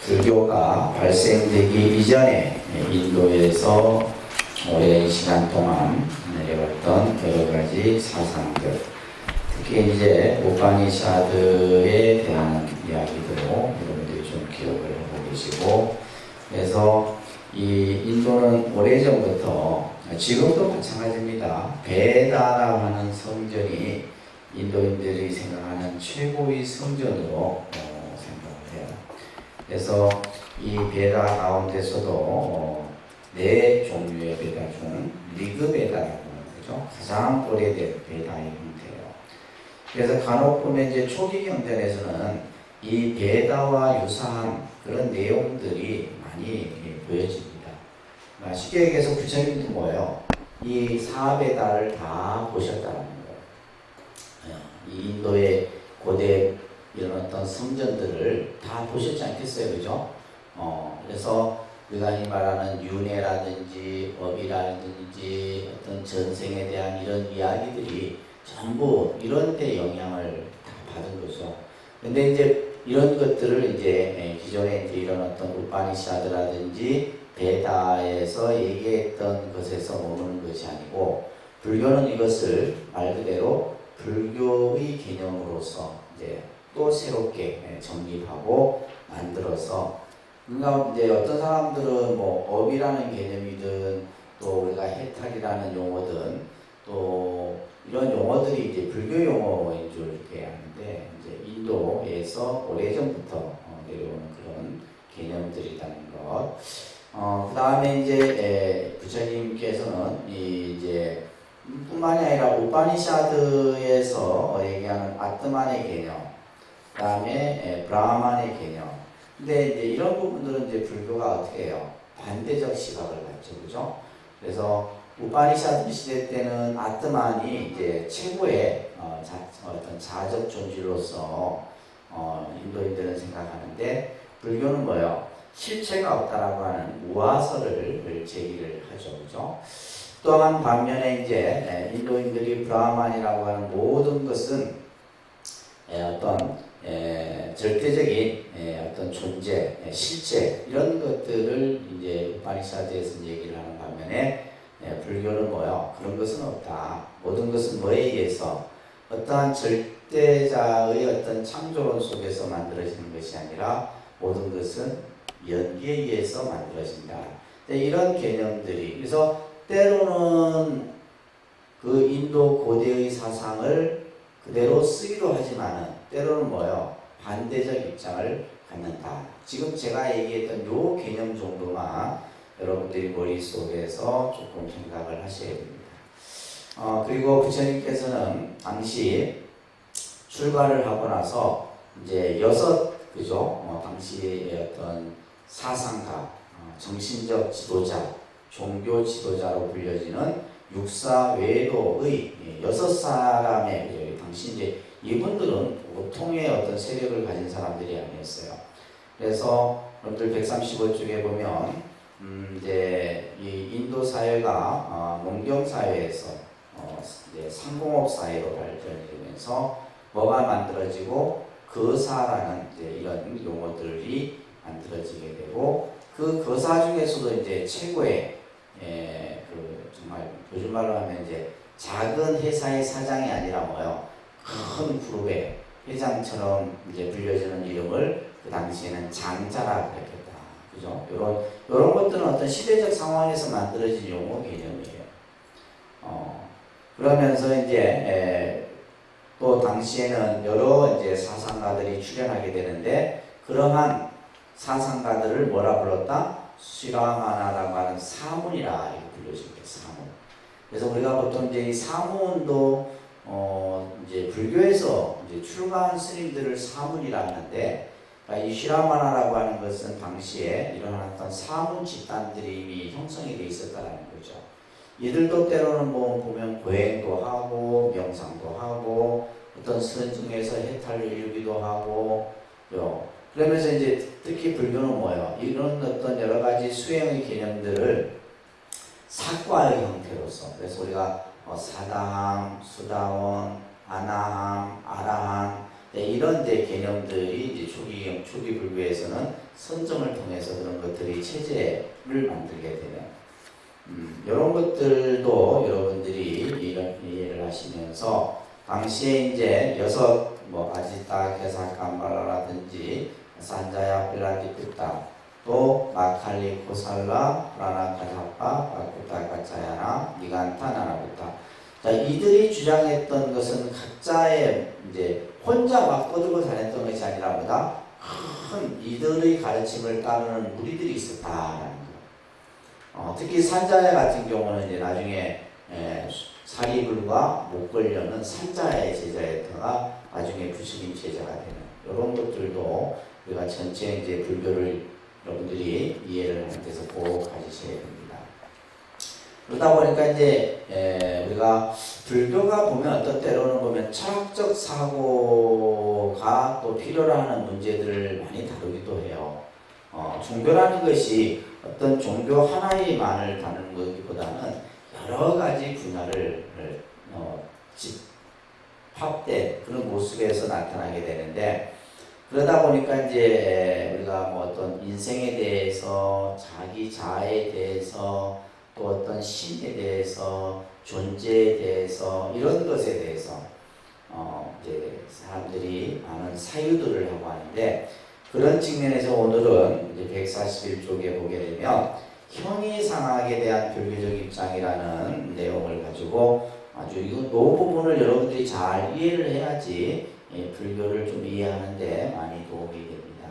불교가 발생되기 이전에 인도에서 오랜 시간 동안 내려왔던 여러 가지 사상들, 특히 이제 우파니샤드에 대한 이야기도 여러분들이 좀 기억을 하고 계시고, 그래서 이 인도는 오래전부터, 지금도 마찬가지입니다. 베다라고 하는 성전이 인도인들이 생각하는 최고의 성전으로 생각을 해요. 그래서 이 베다 가운데서도 네 종류의 베다 중 리그 베다라고 하는 거죠. 가장 오래된 베다의 형태예요. 그래서 간혹 보면 이제 초기 경전에서는 이 베다와 유사한 그런 내용들이 많이 보여집니다. 쉽게 얘기해서 부처님도 뭐예요? 이 사베다를 다 보셨다는 거예요. 이 인도의 고대 이런 어떤 성전들을 다 보셨지 않겠어요? 그죠? 그래서 우리가 이 말하는 윤회라든지 업이라든지 어떤 전생에 대한 이런 이야기들이 전부 이런 데 영향을 다 받은 거죠. 근데 이제 이런 것들을 이제 기존에 이제 이런 어떤 우파니샤드라든지 베다에서 얘기했던 것에서 머무는 것이 아니고, 불교는 이것을 말 그대로 불교의 개념으로서 이제 또 새롭게 정립하고 만들어서, 그러니까 이제 어떤 사람들은 뭐 업이라는 개념이든 또 우리가 해탈이라는 용어든 또 이런 용어들이 이제 불교 용어인 줄 이렇게 아는데, 이제 인도에서 오래전부터 내려오는 그런 개념들이라는 것. 그 다음에 이제 부처님께서는 이제 뿐만이 아니라 우파니샤드에서 얘기하는 아트만의 개념, 그 다음에 브라만의 개념. 근데 이제 이런 부분들은 이제 불교가 어떻게 해요? 반대적 시각을 갖죠, 그죠? 그래서 우파니샤드 시대 때는 아트만이 이제 최고의 어떤 자적 존재로서 인도인들은 생각하는데, 불교는 뭐예요? 실체가 없다라고 하는 우화설을 제기를 하죠, 그죠? 또한 반면에 이제 인도인들이 브라만이라고 하는 모든 것은 어떤 절대적인 어떤 존재, 실체 이런 것들을 이제 우파니샤드에서 얘기를 하는 반면에 불교는 뭐요? 그런 것은 없다. 모든 것은 뭐에 의해서 어떠한 절대자의 어떤 창조론 속에서 만들어지는 것이 아니라 모든 것은 연기에 의해서 만들어진다. 이런 개념들이, 그래서 때로는 그 인도 고대의 사상을 그대로 쓰기도 하지만은 때로는 뭐요? 반대적 입장을 갖는다. 지금 제가 얘기했던 요 개념 정도만 여러분들이 머릿속에서 조금 생각을 하셔야 됩니다. 그리고 부처님께서는 당시 출가를 하고 나서 이제 그죠? 당시의 어떤 사상가, 정신적 지도자, 종교 지도자로 불려지는 육사 외도의 6사람의, 당시 이제 이분들은 보통의 어떤 세력을 가진 사람들이 아니었어요. 그래서 여러분들 135쪽에 보면 이제 이 인도 사회가 농경 사회에서 이제 상공업 사회로 발전이 되면서 뭐가 만들어지고 거사라는 이제 이런 용어들이 만들어지게 되고, 그 거사 중에서도 이제 최고의 그 정말 요즘 말로 하면 이제 작은 회사의 사장이 아니라 뭐요? 큰 그룹의 회장처럼 이제 불려지는 이름을 그 당시에는 장자라고 했겠다. 그죠? 요런 것들은 어떤 시대적 상황에서 만들어진 용어 개념이에요. 그러면서 이제 또 당시에는 여러 이제 사상가들이 출연하게 되는데, 그러한 사상가들을 뭐라 불렀다? 시라마나라고 하는 사문이라 이렇게 불러집니다. 사문. 그래서 우리가 보통 이제 이 사문도 이제 불교에서 이제 출가한 스님들을 사문이라 하는데, 이 시라마나라고 하는 것은 당시에 이런 어떤 사문 집단들이 이미 형성이 되어 있었다는 거죠. 이들도 때로는 뭐 보면 고행도 하고 명상도 하고 어떤 선중에서 해탈을 이루기도 하고, 그러면서 이제 특히 불교는 뭐예요? 이런 어떤 여러 가지 수행의 개념들을 사과의 형태로서, 그래서 우리가 사다함, 수다원, 아나함, 아라함 이런 이제 개념들이 이제 초기 초기 불교에서는 선정을 통해서 그런 것들이 체제를 만들게 되는 이런 것들도 여러분들이 이런 이해를 하시면서 당시에 이제 여섯 아지타 게사캄바라라든지 산자야 빌라디푸타 또 마칼리 코살라 라나카사파 바쿠타카차야나 니간타나나부타. 자, 이들이 주장했던 것은 각자의 이제 혼자 막 떠들고 다녔던 것이 아니라 보다 큰 이들의 가르침을 따르는 무리들이 있었다라는 거. 특히 산자야 같은 경우는 이제 나중에 사리불과 목걸려는 산자의 제자였다가 나중에 부처님 제자가 되는 이런 것들도 우리가 전체 이제 불교를 여러분들이 이해를 하는 데서 꼭 가지셔야 됩니다. 그러다 보니까 이제 우리가 불교가 보면 어떤 때로는 보면 철학적 사고가 또 필요로 하는 문제들을 많이 다루기도 해요. 종교라는 것이 어떤 종교 하나만을 다루는 것보다는 여러 가지 분야를 집합된 그런 모습에서 나타나게 되는데, 그러다 보니까 이제 우리가 어떤 인생에 대해서, 자기 자아에 대해서, 또 어떤 신에 대해서, 존재에 대해서, 이런 것에 대해서 이제 사람들이 많은 사유들을 하고 하는데, 그런 측면에서 오늘은 이제 141쪽에 보게 되면 형이상학에 대한 불교적 입장이라는 내용을 가지고 아주 이 부분을 여러분들이 잘 이해를 해야지 불교를 좀 이해하는데 많이 도움이 됩니다.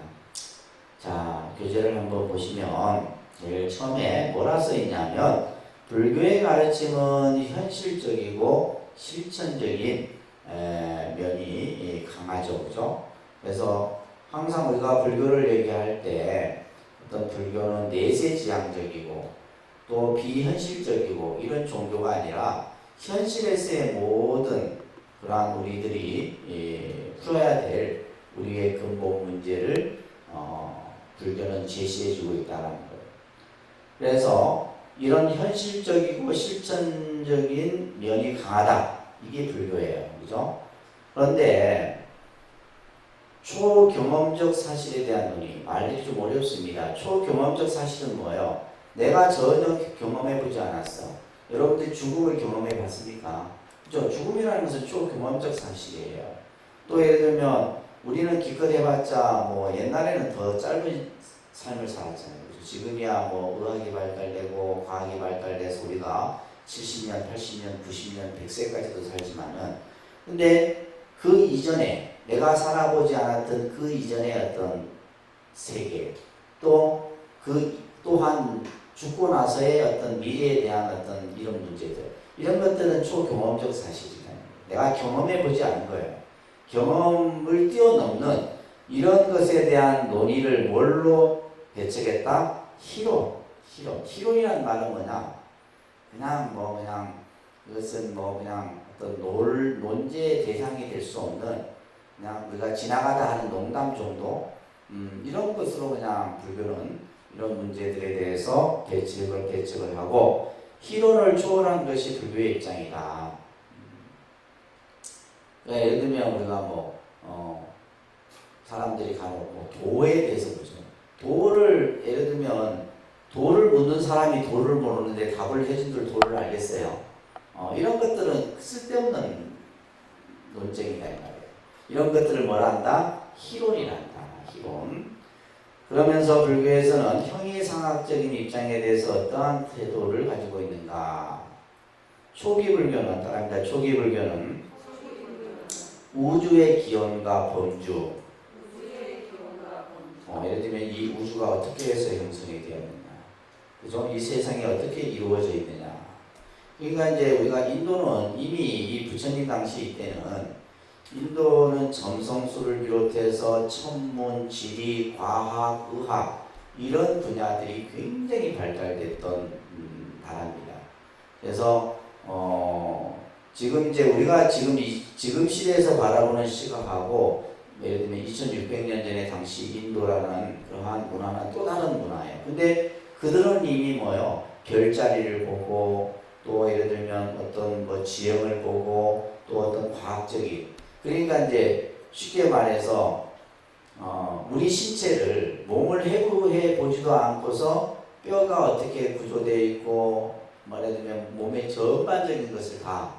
자, 교재를 한번 보시면 제일 처음에 뭐라 써 있냐면 불교의 가르침은 현실적이고 실천적인 면이 강하죠, 그죠? 그래서 항상 우리가 불교를 얘기할 때 어떤 불교는 내세지향적이고 또 비현실적이고 이런 종교가 아니라 현실에서의 모든 그러한 우리들이 풀어야 될 우리의 근본 문제를 불교는 제시해주고 있다는 거예요. 그래서 이런 현실적이고 실천적인 면이 강하다. 이게 불교예요. 그죠? 그런데 초경험적 사실에 대한 논의, 말이 좀 어렵습니다. 초경험적 사실은 뭐예요? 내가 전혀 경험해보지 않았어. 여러분들 죽음을 경험해봤습니까? 그죠? 죽음이라는 것은 초경험적 사실이에요. 또 예를 들면 우리는 기껏 해봤자 옛날에는 더 짧은 삶을 살았잖아요. 그죠? 지금이야 의학이 발달되고 과학이 발달돼서 우리가 70년, 80년, 90년, 100세까지도 살지만은, 근데 그 이전에 내가 살아보지 않았던 그 이전의 어떤 세계, 또 또한 죽고 나서의 어떤 미래에 대한 어떤 이런 문제들, 이런 것들은 초경험적 사실이잖아요. 내가 경험해보지 않은 거예요. 경험을 뛰어넘는 이런 것에 대한 논의를 뭘로 배척했다? 희론이라는 말은 뭐냐? 그냥 이것은 그냥 어떤 논제의 대상이 될 수 없는 그냥 우리가 지나가다 하는 농담 정도, 이런 것으로 그냥 불교는 이런 문제들에 대해서 배척을 하고 희론을 초월한 것이 불교의 입장이다. 그러니까 예를 들면 우리가 사람들이 간혹 도에 대해서 보죠. 도를 예를 들면 도를 묻는 사람이 도를 모르는데 답을 해준들 도를 알겠어요. 이런 것들은 쓸데없는 논쟁이다 이 말이에요. 이런 것들을 뭐라 한다? 희론이란다. 희론. 그러면서 불교에서는 형이상학적인 입장에 대해서 어떠한 태도를 가지고 있는가? 초기 불교는 따라합니다. 초기 불교는 우주의 기원과 범주. 예를 들면 이 우주가 어떻게 해서 형성이 되었느냐, 그죠? 이 세상이 어떻게 이루어져 있느냐. 그러니까 이제 우리가 인도는 이미 이 부처님 당시 때는 인도는 점성술을 비롯해서 천문, 지리, 과학, 의학 이런 분야들이 굉장히 발달됐던 나라입니다. 그래서 지금 이제 우리가 지금 시대에서 바라보는 시각하고 예를 들면 2600년 전에 당시 인도라는 그러한 문화는 또 다른 문화예요. 근데 그들은 이미 별자리를 보고 또 예를 들면 어떤 지형을 보고 또 어떤 과학적인, 그러니까 이제 쉽게 말해서 우리 신체를 몸을 해부해 보지도 않고서 뼈가 어떻게 구조되어 있고 말하자면 몸의 전반적인 것을 다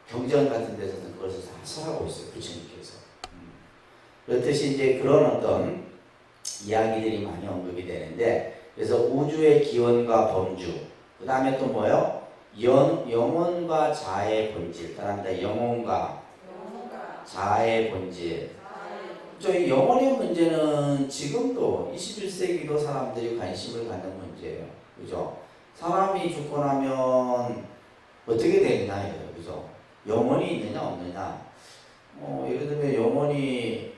경전 같은 데서는 그것을 다 설하고 있어요. 부처님께서. 그렇듯이 이제 그런 어떤 이야기들이 많이 언급이 되는데, 그래서 우주의 기원과 범주, 그 다음에 또 뭐요? 영혼과 자아의 본질, 따라합니다. 영혼과 자아의 본질. 저희 영혼의 문제는 지금도 21세기도 사람들이 관심을 갖는 문제예요. 그죠? 사람이 죽고 나면 어떻게 되느냐예요. 그죠? 영혼이 있느냐 없느냐. 예를 들면 영혼이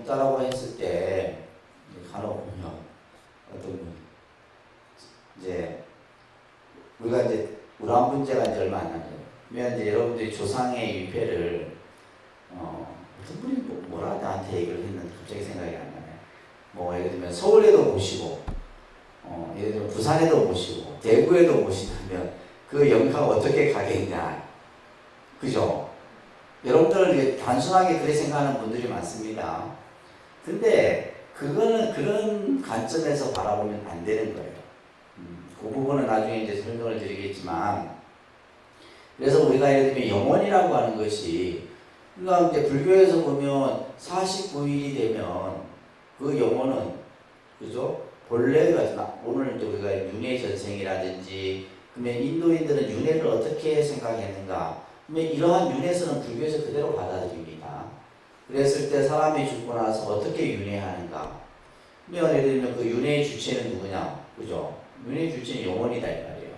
있다라고 했을 때 간혹 보면 어떤 이제 우리가 이제 우란 문제가 이제 얼마 안 남아요. 그러면 이제 여러분들이 조상의 유패를 어떤 분이 뭐라 나한테 얘기를 했는데 갑자기 생각이 안 나네. 뭐 예를 들면 서울에도 모시고, 예를 들면 부산에도 모시고, 대구에도 모신다면 그 영가가 어떻게 가겠냐. 그죠? 여러분들 단순하게 그렇게 생각하는 분들이 많습니다. 근데 그거는 그런 관점에서 바라보면 안 되는 거예요. 그 부분은 나중에 이제 설명을 드리겠지만, 그래서 우리가 예를 들면 영혼이라고 하는 것이, 그러니까 이제 불교에서 보면 49일이 되면 그 영혼은, 그죠? 본래가, 오늘 이제 우리가 윤회 전생이라든지, 그러면 인도인들은 윤회를 어떻게 생각했는가? 그러면 이러한 윤회서는 불교에서 그대로 받아들입니다. 그랬을 때 사람이 죽고 나서 어떻게 윤회하는가? 그러면 예를 들면 그 윤회의 주체는 누구냐? 그죠? 윤회의 주체는 영혼이다, 이 말이에요.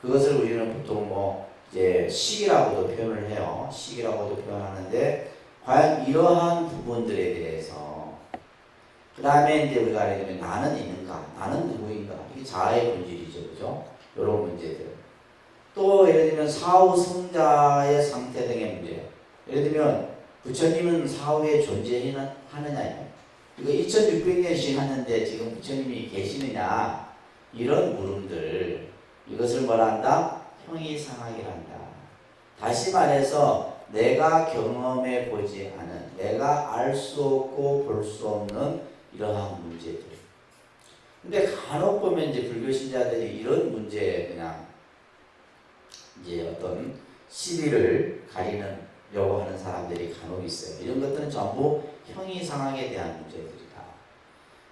그것을 우리는 보통 뭐, 이제 식이라고도 표현을 해요. 식이라고도 표현하는데, 과연 이러한 부분들에 대해서, 그 다음에 이제 우리가 예를 들면 나는 있는가? 나는 누구인가? 이게 자아의 본질이죠. 그죠? 이런 문제들. 또 예를 들면 사후 성자의 상태 등의 문제. 예를 들면 부처님은 사후에 존재하느냐. 이거 2600년 지났는데 지금 부처님이 계시느냐. 이런 물음들. 이것을 뭐라 한다? 형이상학이란다. 다시 말해서 내가 경험해 보지 않은, 내가 알 수 없고 볼 수 없는 이러한 문제들. 근데 간혹 보면 이제 불교 신자들이 이런 문제에 그냥 이제 어떤 시비를 가리려고 하는 사람들이 간혹 있어요. 이런 것들은 전부 형이상학에 대한 문제들이다.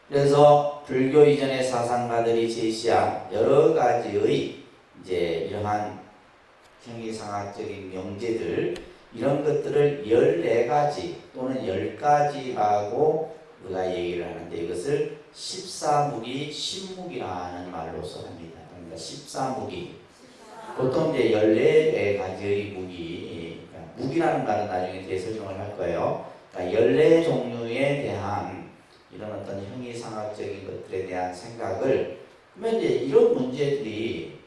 그래서 불교 이전의 사상가들이 제시한 여러 가지의 이제 이러한 형이상학적인 명제들, 이런 것들을 14가지 또는 10가지라고 우리가 얘기를 하는데, 이것을 14무기, 신무기라는 말로서 합니다. 그러니까 14무기. 보통 이제 14가지의 무기, 무기라는 말은 나중에 뒤에 설명을 할 거예요. 그러니까 14종류에 대한 이런 어떤 형이상학적인 것들에 대한 생각을, 그러면 이제 이런 문제들이,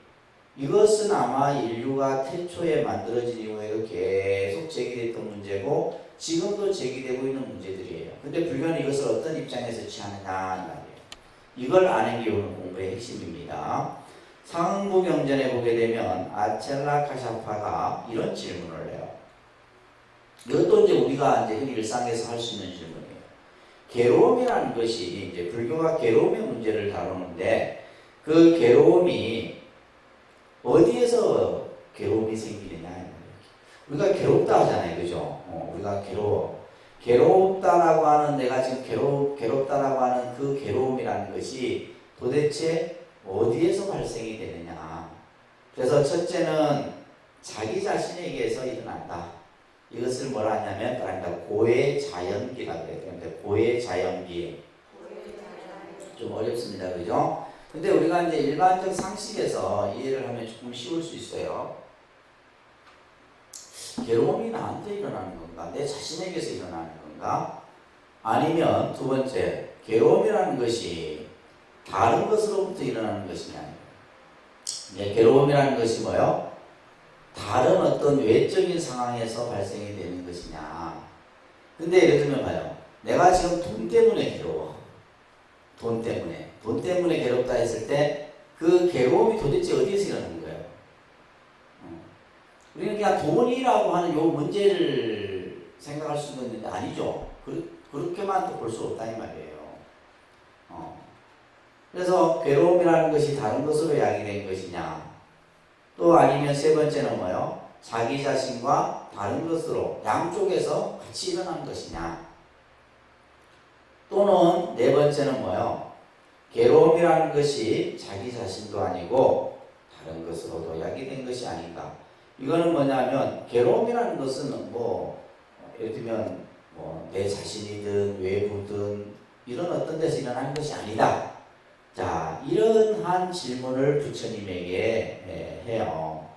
이것은 아마 인류가 태초에 만들어진 이후에도 계속 제기됐던 문제고 지금도 제기되고 있는 문제들이에요. 근데 불교는 이것을 어떤 입장에서 취하느냐 말이에요. 이걸 아는 게 오늘 공부의 핵심입니다. 상부경전에 보게 되면 아첼라 카샤파가 이런 질문을 해요. 이것도 이제 우리가 이제 일상에서 할 수 있는 질문이에요. 괴로움이라는 것이, 이제 불교가 괴로움의 문제를 다루는데, 그 괴로움이 어디에서 괴로움이 생기느냐. 우리가 괴롭다 하잖아요. 그죠? 우리가 괴롭다라고 하는, 내가 지금 괴롭다라고 하는 그 괴로움이라는 것이 도대체 어디에서 발생이 되느냐. 그래서 첫째는 자기 자신에게서 일어난다. 이것을 뭐라 하냐면, 고해 자연기라고 해요. 그런데 고해 자연기. 좀 어렵습니다. 그죠? 근데 우리가 이제 일반적 상식에서 이해를 하면 조금 쉬울 수 있어요. 괴로움이 나한테 일어나는 건가? 내 자신에게서 일어나는 건가? 아니면 두 번째, 괴로움이라는 것이 다른 것으로부터 일어나는 것이냐. 괴로움이라는 것이 뭐요? 다른 어떤 외적인 상황에서 발생이 되는 것이냐. 근데 예를 들면 봐요. 내가 지금 돈 때문에 괴로워. 돈 때문에 괴롭다 했을 때 그 괴로움이 도대체 어디에서 일어나는 거예요? 우리는 그냥 돈이라고 하는 요 문제를 생각할 수 있는데 아니죠. 그렇게만 또 볼 수 없다 이 말이에요. 그래서 괴로움이라는 것이 다른 것으로 야기된 것이냐, 또 아니면 세 번째는 뭐요? 자기 자신과 다른 것으로 양쪽에서 같이 일어난 것이냐, 또는 네 번째는 뭐요? 괴로움이라는 것이 자기 자신도 아니고 다른 것으로도 야기된 것이 아닌가. 이거는 뭐냐면 괴로움이라는 것은 뭐 예를 들면 뭐 내 자신이든 외부든 이런 어떤 데서 일어나는 것이 아니다. 자, 이러한 질문을 부처님에게 해요.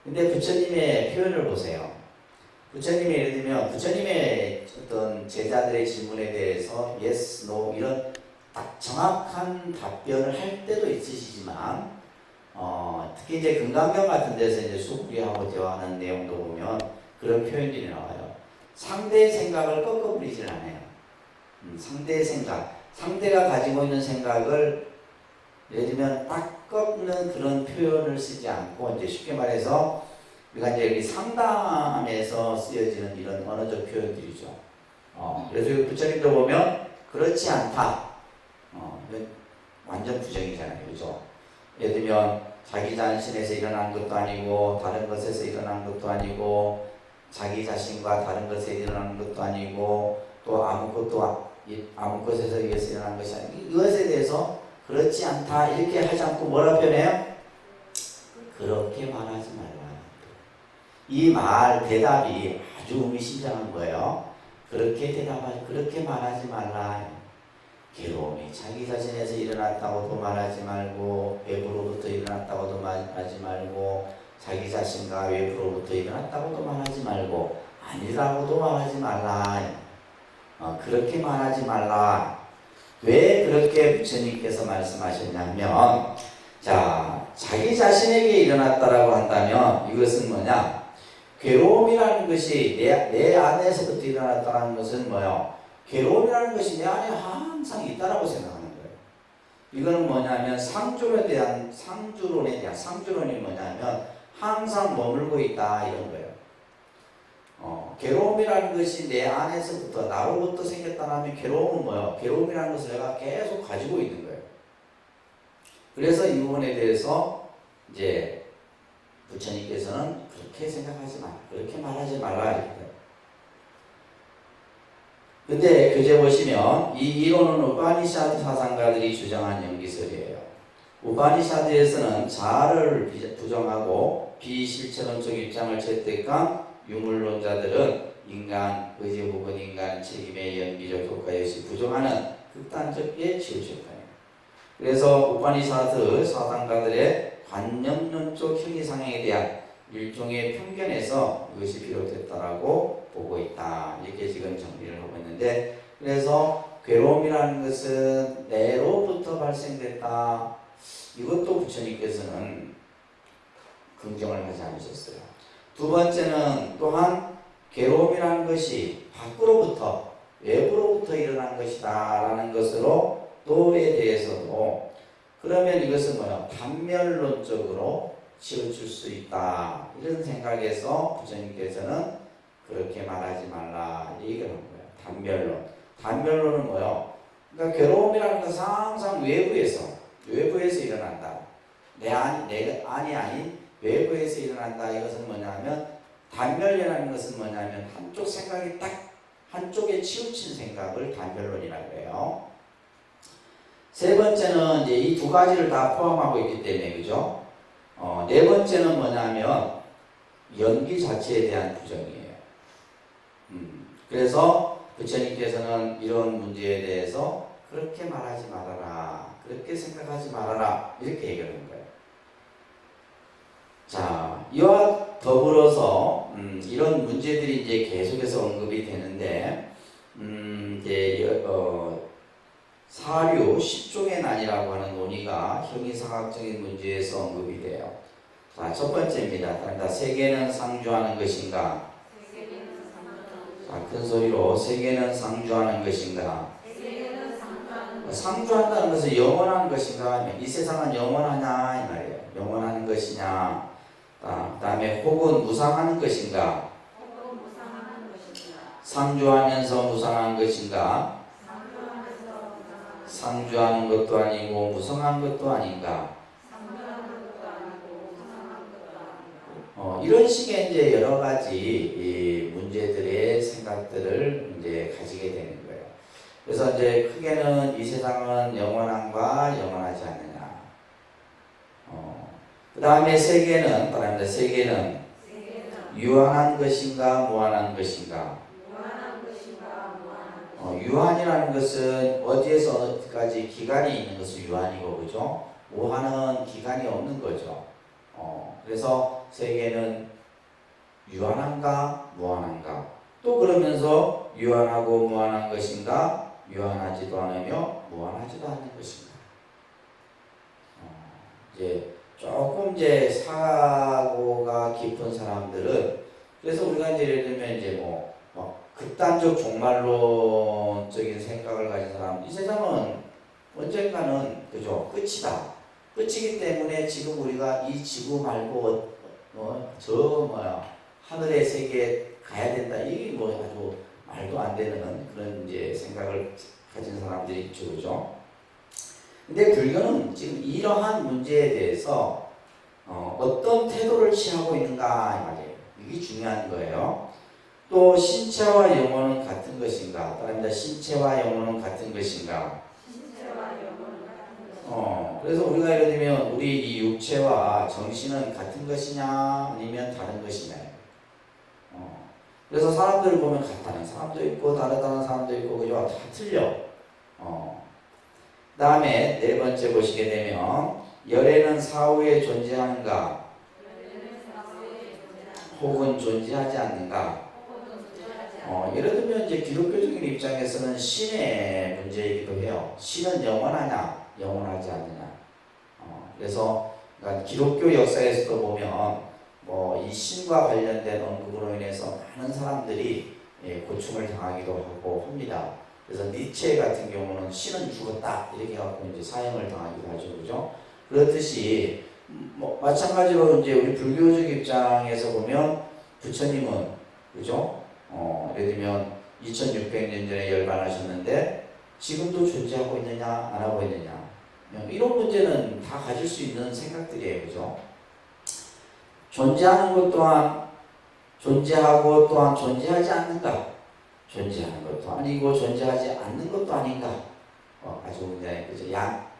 근데 부처님의 표현을 보세요. 부처님이 예를 들면 부처님의 어떤 제자들의 질문에 대해서 yes, no 이런 딱 정확한 답변을 할 때도 있으시지만 특히 이제 금강경 같은 데서 이제 수구리하고 대화하는 내용도 보면 그런 표현들이 나와요. 상대의 생각을 꺾어버리질 않아요. 상대의 생각, 상대가 가지고 있는 생각을 예를 들면 딱 꺾는 그런 표현을 쓰지 않고 이제 쉽게 말해서 우리가 이제 여기 상담에서 쓰여지는 이런 언어적 표현들이죠. 그래서 부처님도 보면 그렇지 않다. 이건 완전 부정이잖아요, 그죠? 예를 들면 자기 자신에서 일어난 것도 아니고 다른 것에서 일어난 것도 아니고 자기 자신과 다른 것에 일어난 것도 아니고 또 아무 것에서 의해서 일어난 것이 아니고 이것에 대해서 그렇지 않다 이렇게 하지 않고 뭐라 표현해요? 그렇게 말하지 말라. 이 대답이 아주 의미심장한 거예요. 그렇게 말하지 말라. 괴로움이 자기 자신에서 일어났다고도 말하지 말고 외부로부터 일어났다고도 말하지 말고 자기 자신과 외부로부터 일어났다고도 말하지 말고 아니라고도 말하지 말라. 그렇게 말하지 말라. 왜 그렇게 부처님께서 말씀하셨냐면, 자, 자기 자신에게 일어났다라고 한다면 이것은 뭐냐? 괴로움이라는 것이 내 안에서부터 일어났다는 것은 뭐요? 괴로움이라는 것이 내 안에 항상 있다라고 생각하는 거예요. 이거는 뭐냐면 상주론이 뭐냐면 항상 머물고 있다 이런 거예요. 괴로움이라는 것이 내 안에서부터 나로부터 생겼다면 괴로움은 뭐예요? 괴로움이라는 것을 내가 계속 가지고 있는 거예요. 그래서 이 부분에 대해서 이제 부처님께서는 그렇게 생각하지 마라, 그렇게 말하지 말라 이렇게. 근데 교재 보시면 이 이론은 우파니샤드 사상가들이 주장한 연기설이에요. 우파니샤드에서는 자아를 부정하고 비실체론적 입장을 채택한 유물론자들은 인간, 의지 혹은 인간 책임의 연기적 효과 역시 부정하는 극단적에 치우쳤거든요. 그래서 우파니샤드 사상가들의 관념론적 형이상행에 대한 일종의 편견에서 이것이 비롯됐다라고 보고 있다. 이렇게 지금 정리를 하고 있는데, 그래서 괴로움이라는 것은 내로부터 발생됐다. 이것도 부처님께서는 긍정을 하지 않으셨어요. 두 번째는 또한 괴로움이라는 것이 밖으로부터, 외부로부터 일어난 것이다 라는 것으로 또에 대해서도, 그러면 이것은 뭐야? 단멸론적으로 치우칠 수 있다 이런 생각에서 부처님께서는 그렇게 말하지 말라 얘기를 한 거예요. 단멸론은 뭐예요? 그러니까 괴로움이라는 것은 항상 외부에서 일어난다. 내 안이 아닌 외부에서 일어난다. 이것은 뭐냐면 단멸이라는 것은 뭐냐면 한쪽 생각이 딱 한쪽에 치우친 생각을 단멸론이라고 해요. 세 번째는 이제 이 두 가지를 다 포함하고 있기 때문에, 그죠? 네 번째는 뭐냐면 연기 자체에 대한 부정이에요. 그래서 부처님께서는 이런 문제에 대해서 그렇게 말하지 말아라, 그렇게 생각하지 말아라 이렇게 얘기하는 거예요. 자, 이와 더불어서 이런 문제들이 이제 계속해서 언급이 되는데, 이제 사류 10종의 난이라고 하는 논의가 형이상학적인 문제에서 언급이 돼요. 자, 첫 번째입니다. 세계는 상주하는 것인가? 자, 큰 소리로 세계는 상주하는 것인가? 상주한다는 것은 영원한 것인가? 이 세상은 영원하냐 이 말이에요. 영원한 것이냐? 그 다음에 혹은 무상하는 것인가? 상주하면서 무상한 것인가? 상주하는 것도 아니고 무성한 것도 아닌가? 이런 식의 이제 여러 가지 이 문제들의 생각들을 이제 가지게 되는 거예요. 그래서 이제 크게는 이 세상은 영원한가 영원하지 않느냐. 그 다음에 세계는 말합니다. 세계는 유한한 것인가 무한한 것인가? 유한이라는 것은 어디에서 어디까지 기간이 있는 것은 유한이고, 그죠? 무한은 기간이 없는 거죠. 그래서 세계는 유한한가 무한한가? 또 그러면서 유한하고 무한한 것인가? 유한하지도 않으며 무한하지도 않는 것인가? 이제 조금 이제 사고가 깊은 사람들은, 그래서 우리가 이제 예를 들면 이제 뭐 극단적 종말론적인 생각을 가진 사람, 이 세상은 언젠가는 그죠 끝이다. 끝이기 때문에 지금 우리가 이 지구 말고 하늘의 세계에 가야 된다. 이게 뭐 아주 말도 안 되는 그런 이제 생각을 가진 사람들이 있죠, 그죠? 근데 불교는 지금 이러한 문제에 대해서 어떤 태도를 취하고 있는가 이 말이에요. 이게 중요한 거예요. 또 신체와 영혼은 같은 것인가? 따릅니다. 신체와 영혼은 같은 것인가? 그래서 우리가 예를 들면 우리 이 육체와 정신은 같은 것이냐 아니면 다른 것이냐. 그래서 사람들을 보면 같다는 사람도 있고 다르다는 사람도 있고, 그죠? 다 틀려. 그 다음에 네 번째 보시게 되면 열애는 사후에 존재하는가 혹은 존재하지 않는가? 예를 들면 이제 기독교적인 입장에서는 신의 문제이기도 해요. 신은 영원하냐 영원하지 않느냐. 그래서 그러니까 기독교 역사에서도 보면 이 신과 관련된 언급으로 인해서 많은 사람들이 고충을 당하기도 하고 합니다. 그래서 니체 같은 경우는 신은 죽었다 이렇게 갖고 이제 사형을 당하기도 하죠, 그죠? 그렇듯이 마찬가지로 이제 우리 불교적 입장에서 보면 부처님은 그죠? 예를 들면 2600년 전에 열반하셨는데 지금도 존재하고 있느냐 안 하고 있느냐, 이런 문제는 다 가질 수 있는 생각들이에요, 그죠? 존재하는 것 또한 존재하고 또한 존재하지 않는가? 존재하는 것도 아니고 존재하지 않는 것도 아닌가? 아주 그냥 그죠?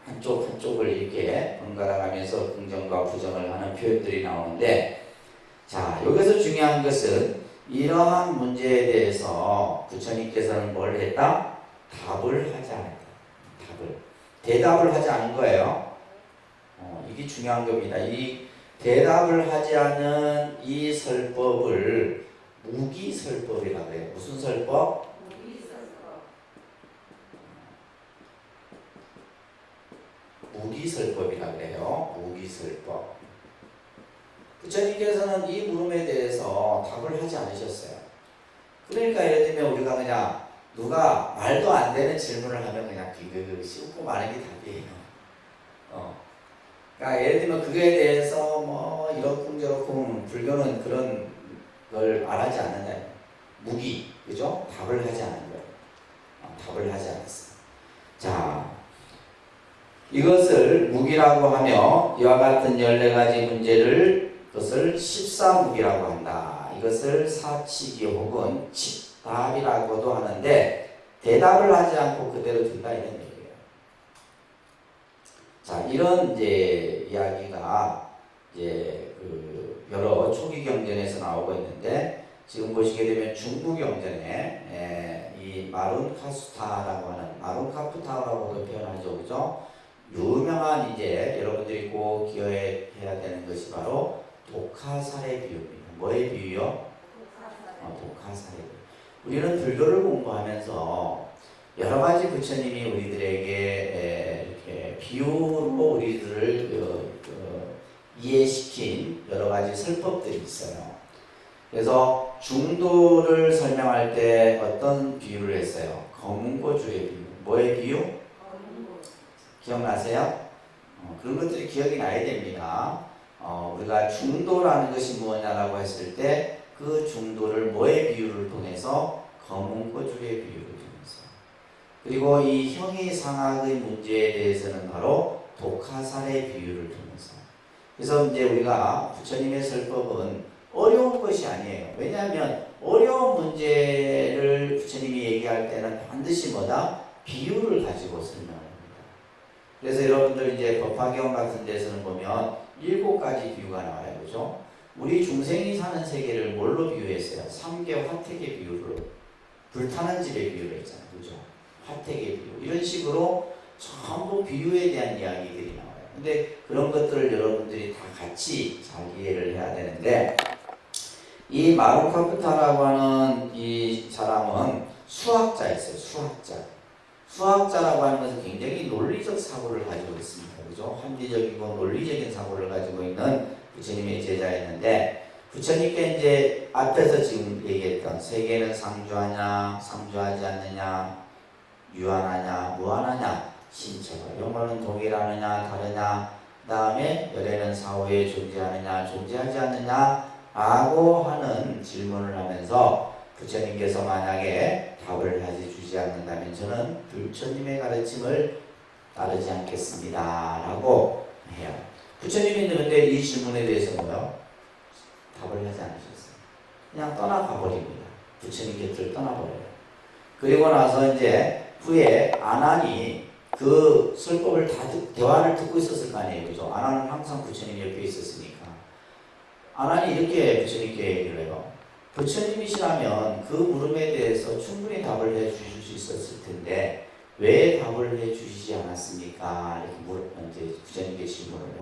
한쪽을 이렇게 번갈아 가면서 긍정과 부정을 하는 표현들이 나오는데, 자, 여기서 중요한 것은 이러한 문제에 대해서 부처님께서는 뭘 했다? 답을 하지 않았다. 대답을 하지 않은 거예요. 이게 중요한 겁니다. 이 대답을 하지 않은 이 설법을 무기설법이라고 해요. 무슨 설법? 무기설법이라고 해요. 무기설법. 부처님께서는 이 물음에 대해서 답을 하지 않으셨어요. 그러니까 예를 들면 우리가 그냥 누가 말도 안 되는 질문을 하면 그냥 씹고 마는 게 답이에요. 그러니까 예를 들면 그거에 대해서 이렇쿵저렇쿵 불교는 그런 걸 말하지 않는다. 무기, 그죠? 답을 하지 않은 거예요. 답을 하지 않았어요. 자, 이것을 무기라고 하며 이와 같은 14가지 문제를 그것을 십사무기라고 한다. 이것을 사치기 혹은 답이라고도 하는데 대답을 하지 않고 그대로 둔다 이런 얘기예요. 자, 이런 이제 이야기가 이제 여러 초기 경전에서 나오고 있는데, 지금 보시게 되면 중부 경전에 이 마룬카수타라고 하는 마룬카푸타라고도 표현하죠, 그죠? 유명한 이제 여러분들이 꼭 기억해야 되는 것이 바로 독화살의 비유입니다. 뭐의 비유요? 독화살의 비유. 우리는 불교를 공부하면서 여러 가지 부처님이 우리들에게 이렇게 비유로 우리들을 이해시킨 여러 가지 설법들이 있어요. 그래서 중도를 설명할 때 어떤 비유를 했어요? 검은고주의 비유. 뭐의 비유? 기억나세요? 그런 것들이 기억이 나야 됩니다. 우리가 중도라는 것이 뭐냐라고 했을 때 그 중도를 뭐의 비유를 통해서? 검은 꼬줄의 비유를 통해서, 그리고 이 형이상학의 문제에 대해서는 바로 독화살의 비유를 통해서. 그래서 이제 우리가 부처님의 설법은 어려운 것이 아니에요. 왜냐하면 어려운 문제를 부처님이 얘기할 때는 반드시 뭐다? 비유를 가지고 설명을 합니다. 그래서 여러분들 이제 법화경 같은 데서는 보면 7가지 비유가 나와요. 그죠? 우리 중생이 사는 세계를 뭘로 비유했어요? 3계 화택의 비유로, 불타는 집의 비유로 했잖아요. 그죠? 화택의 비유. 이런 식으로 전부 비유에 대한 이야기들이 나와요. 근데 그런 것들을 여러분들이 다 같이 잘 이해를 해야 되는데, 이 마루카프타라고 하는 이 사람은 수학자였어요. 수학자라고 하는 것은 굉장히 논리적 사고를 가지고 있습니다. 그죠? 합리적이고 논리적인 사고를 가지고 있는 부처님의 제자였는데, 부처님께 이제 앞에서 지금 얘기했던 세계는 상주하냐, 상주하지 않느냐, 유한하냐, 무한하냐, 신체가 영혼은 동일하느냐, 다르냐, 그 다음에 열애는 사후에 존재하느냐, 존재하지 않느냐 라고 하는 질문을 하면서 부처님께서 만약에 답을 주지 않는다면 저는 부처님의 가르침을 따르지 않겠습니다 라고 해요. 부처님이 그런데 이 질문에 대해서 뭐요? 답을 하지 않으셨어요. 그냥 떠나가 버립니다. 부처님 곁을 떠나버려요. 그리고 나서 이제 후에 아난이 그 설법을 다 대화를 듣고 있었을 거 아니에요. 그죠? 아난은 항상 부처님 옆에 있었으니까. 아난이 이렇게 부처님께 얘기를 해요. 부처님이시라면 그 물음에 대해서 충분히 답을 해 주실 수 있었을 텐데 왜 답을 해 주시지 않았습니까? 이렇게 이제 부처님께 질문을 해요.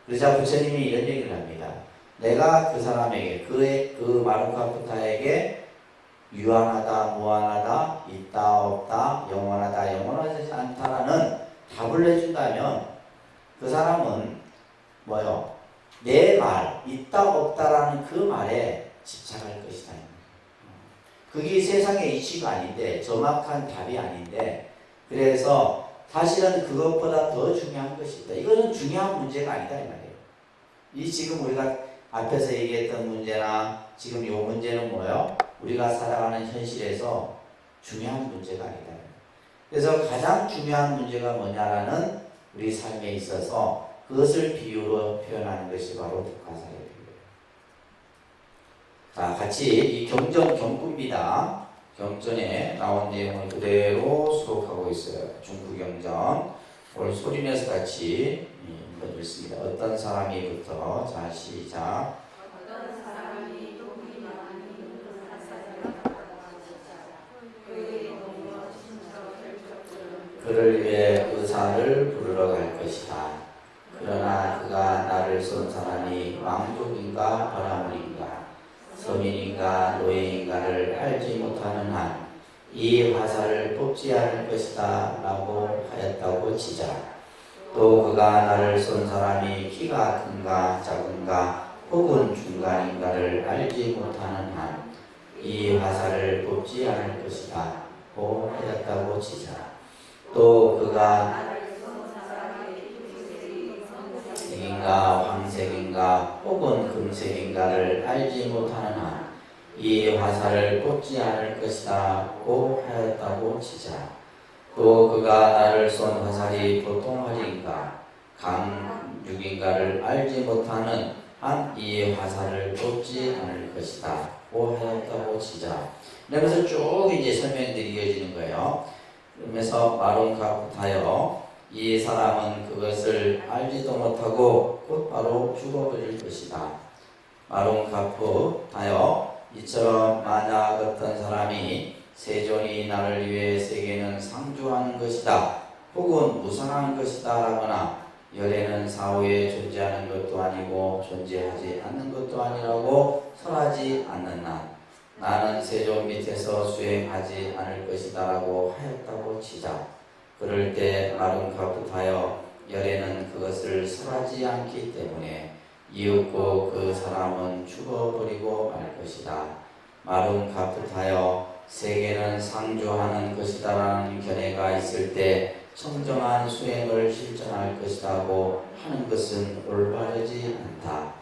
그러자 부처님이 이런 얘기를 합니다. 내가 그 사람에게, 그 마루카프타에게 유한하다, 무한하다, 있다, 없다, 영원하다, 영원하지 않다라는 답을 해준다면 그 사람은 뭐요? 내 말, 있다, 없다라는 그 말에 집착할 것이다. 그게 세상의 이치가 아닌데, 정확한 답이 아닌데, 그래서 사실은 그것보다 더 중요한 것이 있다. 이거는 중요한 문제가 아니다 이 말이에요. 이 지금 우리가 앞에서 얘기했던 문제나 지금 이 문제는 뭐예요? 우리가 살아가는 현실에서 중요한 문제가 아니다. 그래서 가장 중요한 문제가 뭐냐라는 우리 삶에 있어서 그것을 비유로 표현하는 것이 바로 독화살의 비유예요. 자, 같이 이 경전입니다. 경전에 나온 내용을 그대로 수록하고 있어요. 중구경전. 오늘 소리내서 같이 읽어드렸습니다. 어떤 사람이부터, 자 시작. 어떤 사람이 독이 많이 그의 몸과 친척 그를 위해 의사를 부르러 갈 것이다. 그러나 그가 나를 쏜 사람이 왕족인가 바라물인가 서민인가 노예인가를 알지 못하는 한 이 화살을 뽑지 않을 것이다 라고 하였다고 치자. 또 그가 나를 쏜 사람이 키가 큰가 작은가 혹은 중간인가를 알지 못하는 한 이 화살을 뽑지 않을 것이다 고 하였다고 치자. 또 그가 색인가 황색인가 혹은 금색인가를 알지 못하는 한 이 화살을 뽑지 않을 것이다 고 하였다고 치자. 또 그가 나를 쏜 화살이 보통 활인가 강육인가를 알지 못하는 한 이 화살을 뽑지 않을 것이다 고 하였다고 치자. 그러면서 쭉 이제 설명들이 이어지는 거예요. 그러면서 마룬카프타여 이 사람은 그것을 알지도 못하고 곧바로 죽어버릴 것이다. 마룬카프타여 이처럼 만약 어떤 사람이 세존이 나를 위해 세계는 상주하는 것이다 혹은 무상한 것이다 라거나 열애는 사후에 존재하는 것도 아니고 존재하지 않는 것도 아니라고 설하지 않는 한 나는 세존 밑에서 수행하지 않을 것이다 라고 하였다고 치자. 그럴 때 마룬카프타여 열애는 그것을 설하지 않기 때문에 이윽고 그 사람은 죽어버리고 말 것이다. 마룬카프타여 세계는 상주하는 것이다라는 견해가 있을 때 청정한 수행을 실천할 것이라고 하는 것은 올바르지 않다.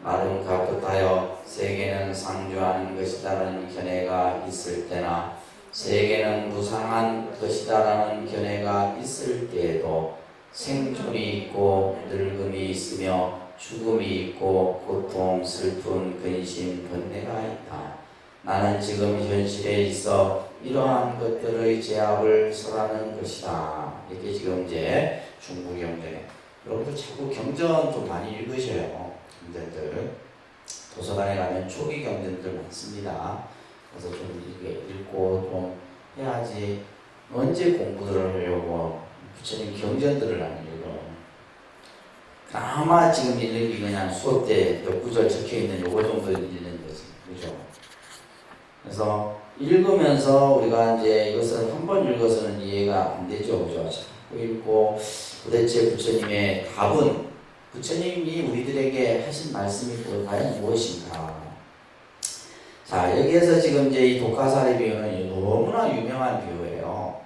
나름 가끗하여 세계는 상주하는 것이다라는 견해가 있을 때나 세계는 무상한 것이다라는 견해가 있을 때에도 생존이 있고 늙음이 있으며 죽음이 있고 고통, 슬픔, 근심, 번뇌가 있다. 나는 지금 현실에 있어 이러한 것들의 제압을 설하는 것이다. 이렇게 지금 이제 중국 경전에 여러분들 자꾸 경전 좀 많이 읽으셔요. 경전들 도서관에 가면 초기 경전들 많습니다. 그래서 좀 읽고 좀 해야지. 언제 공부를 하려고 부처님 경전들을 안 읽어. 아마 지금 읽는 게 그냥 수업 때 몇 구절 적혀 있는 요거 정도 읽는 거지, 그죠? 그래서 읽으면서 우리가 이제 이것을 한 번 읽어서는 이해가 안 되죠, 그죠? 자꾸 읽고 도대체 부처님의 답은, 부처님이 우리들에게 하신 말씀이 과연 무엇인가? 자, 여기에서 지금 이제 이 독가살의 비유는 너무나 유명한 비유예요.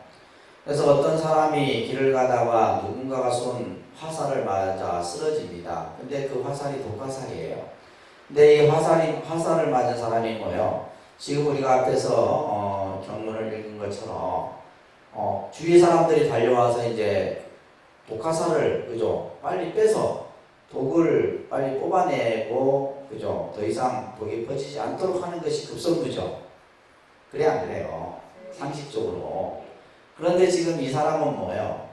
그래서 어떤 사람이 길을 가다가 누군가가 쏜 화살을 맞아 쓰러집니다. 근데 그 화살이 독가살이에요. 근데 이 화살을 맞은 사람이 뭐예요? 지금 우리가 앞에서 경문을 읽은 것처럼 주위 사람들이 달려와서 이제 독화살을 그죠 빨리 빼서 독을 빨리 뽑아내고 그죠 더 이상 독이 퍼지지 않도록 하는 것이 급선무죠. 그래 안 그래요? 상식적으로. 그런데 지금 이 사람은 뭐예요?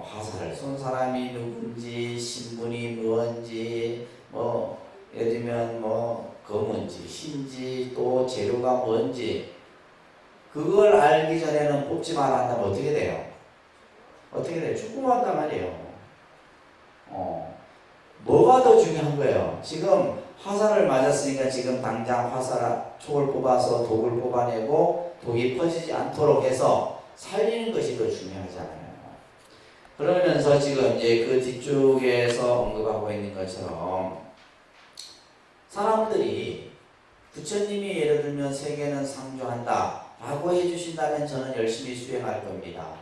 화살을 쏜 사람이 누군지, 신분이 무언지, 뭐 예를 들면 뭐 검은지, 흰지, 또 재료가 뭔지 그걸 알기 전에는 뽑지 말아 한다면 어떻게 돼요? 어떻게 돼요? 죽음한단 말이에요. 뭐가 더 중요한 거예요? 지금 화살을 맞았으니까 지금 당장 촉을 뽑아서 독을 뽑아내고 독이 퍼지지 않도록 해서 살리는 것이 더 중요하잖아요. 그러면서 지금 이제 그 뒤쪽에서 언급하고 있는 것처럼 사람들이 부처님이 예를 들면 세계는 상주한다 라고 해주신다면 저는 열심히 수행할 겁니다.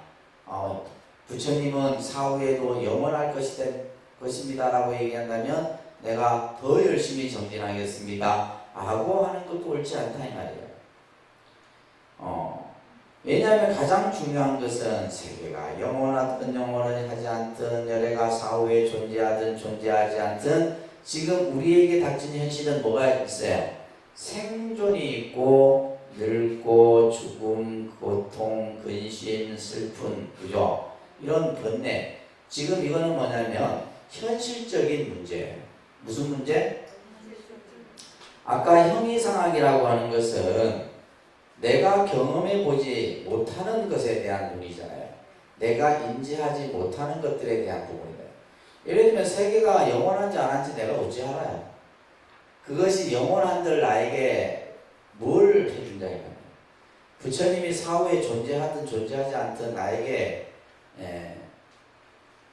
부처님은 사후에도 영원할 것입니다 라고 얘기한다면 내가 더 열심히 정진하겠습니다 라고 하는 것도 옳지 않다 이 말이에요. 왜냐하면 가장 중요한 것은 세계가 영원하든 영원하지 않든 열애가 사후에 존재하든 존재하지 않든 지금 우리에게 닥친 현실은 뭐가 있어요? 생존이 있고 늙고 죽음, 고통, 근심, 슬픔, 그죠? 이런 번뇌. 지금 이거는 뭐냐면 현실적인 문제예요. 무슨 문제? 아까 형이상학이라고 하는 것은 내가 경험해 보지 못하는 것에 대한 논의잖아요. 내가 인지하지 못하는 것들에 대한 부분이에요. 예를 들면 세계가 영원한지 안 한지 내가 어찌 알아요? 그것이 영원한들 나에게 뭘 해준다 이거예요. 부처님이 사후에 존재하든 존재하지 않든 나에게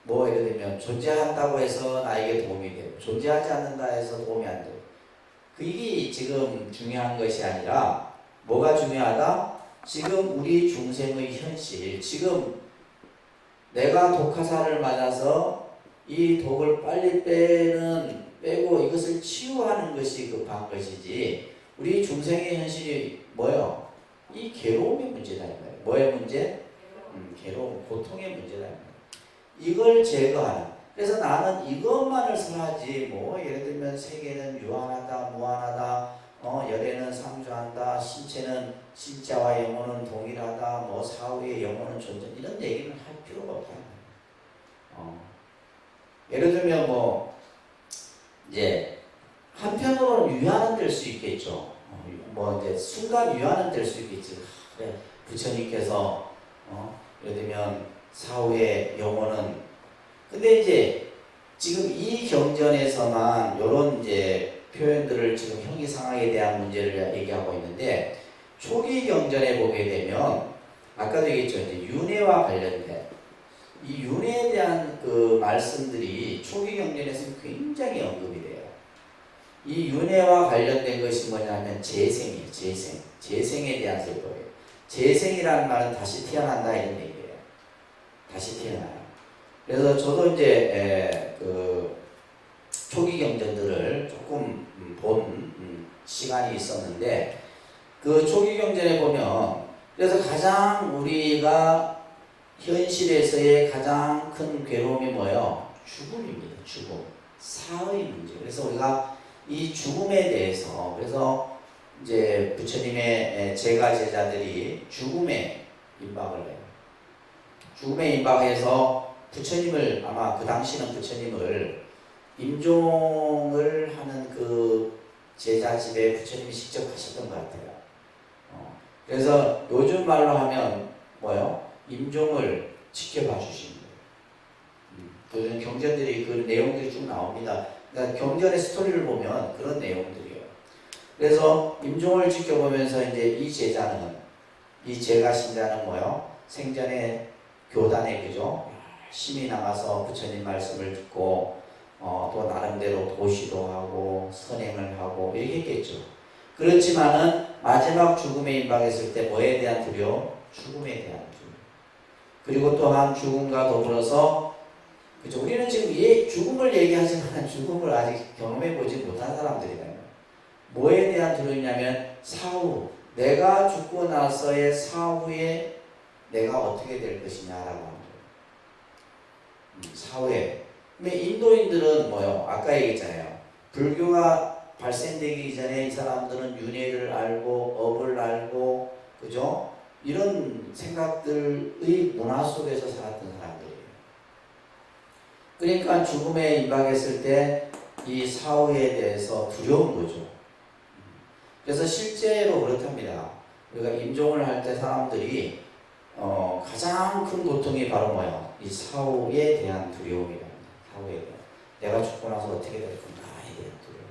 뭐 예를 들면 존재한다고 해서 나에게 도움이 되고 존재하지 않는다 해서 도움이 안 되고 그게 지금 중요한 것이 아니라 뭐가 중요하다? 지금 우리 중생의 현실, 지금 내가 독화살을 맞아서 이 독을 빨리 빼고 이것을 치유하는 것이 급한 것이지 우리 중생의 현실이 뭐예요? 이 괴로움의 문제다. 뭐의 문제? 괴로움, 고통의 문제다. 이걸 제거하는. 그래서 나는 이것만을 설하지 뭐 예를 들면 세계는 유한하다, 무한하다, 열애는 상주한다, 신체는 신자와 영혼은 동일하다, 뭐 사후의 영혼은 존재, 이런 얘기는 할 필요가 없다. 예를 들면 뭐 이제 한편으로는 유한은 될 수 있겠죠. 뭐 이제 순간 유한은 될 수 있겠지. 그래 부처님께서 예를 들면 사후의 영혼은 근데 이제 지금 이 경전에서만 이런 이제 표현들을 지금 형이상학에 대한 문제를 얘기하고 있는데 초기 경전에 보게 되면 아까도 얘기했죠. 이제 윤회와 관련된 이 윤회에 대한 그 말씀들이 초기 경전에서 굉장히 언급이 돼요. 이 윤회와 관련된 것이 뭐냐면 재생이에요. 재생에 대한 설법이에요. 재생이라는 말은 다시 태어난다 이런 얘기예요. 다시 태어나요. 그래서 저도 이제 초기 경전들을 조금 본 시간이 있었는데 그 초기 경전에 보면 그래서 가장 우리가 현실에서의 가장 큰 괴로움이 뭐예요? 죽음입니다. 죽음. 사의 문제. 그래서 우리가 이 죽음에 대해서 그래서 이제 부처님의 제가 제자들이 죽음에 임박을 해요. 죽음에 임박해서 부처님을 아마 그 당시는 부처님을 임종을 하는 그 제자 집에 부처님이 직접 가셨던 것 같아요. 그래서 요즘 말로 하면 뭐요? 임종을 지켜봐 주신 거예요. 그 경전들이 그 내용들이 쭉 나옵니다. 그러니까 경전의 스토리를 보면 그런 내용들이에요. 그래서 임종을 지켜보면서 이제 이 제자는 이 제가 신자는 뭐요? 생전에 교단에 그죠? 열심히 나가서 부처님 말씀을 듣고 또 나름대로 도시도 하고 선행을 하고 이렇게 했겠죠. 그렇지만은 마지막 죽음에 임박했을 때 뭐에 대한 두려움? 죽음에 대한 두려움. 그리고 또한 죽음과 더불어서 그죠? 우리는 지금 죽음을 얘기하지만 죽음을 아직 경험해 보지 못한 사람들이잖아요. 뭐에 대한 두려움이냐면 사후, 내가 죽고 나서의 사후에 내가 어떻게 될 것이냐라고 합니다. 사후에. 근데 인도인들은 뭐요? 아까 얘기했잖아요. 불교가 발생되기 전에 이 사람들은 윤회를 알고 업을 알고 그죠? 이런 생각들의 문화 속에서 살았던 사람들이에요. 그러니까 죽음에 임박했을 때 이 사후에 대해서 두려운 거죠. 그래서 실제로 그렇답니다. 우리가 임종을 할 때 사람들이 가장 큰 고통이 바로 뭐야? 이 사후에 대한 두려움이랍니다. 사후에 대한. 내가 죽고 나서 어떻게 될 건가에 대한 두려움.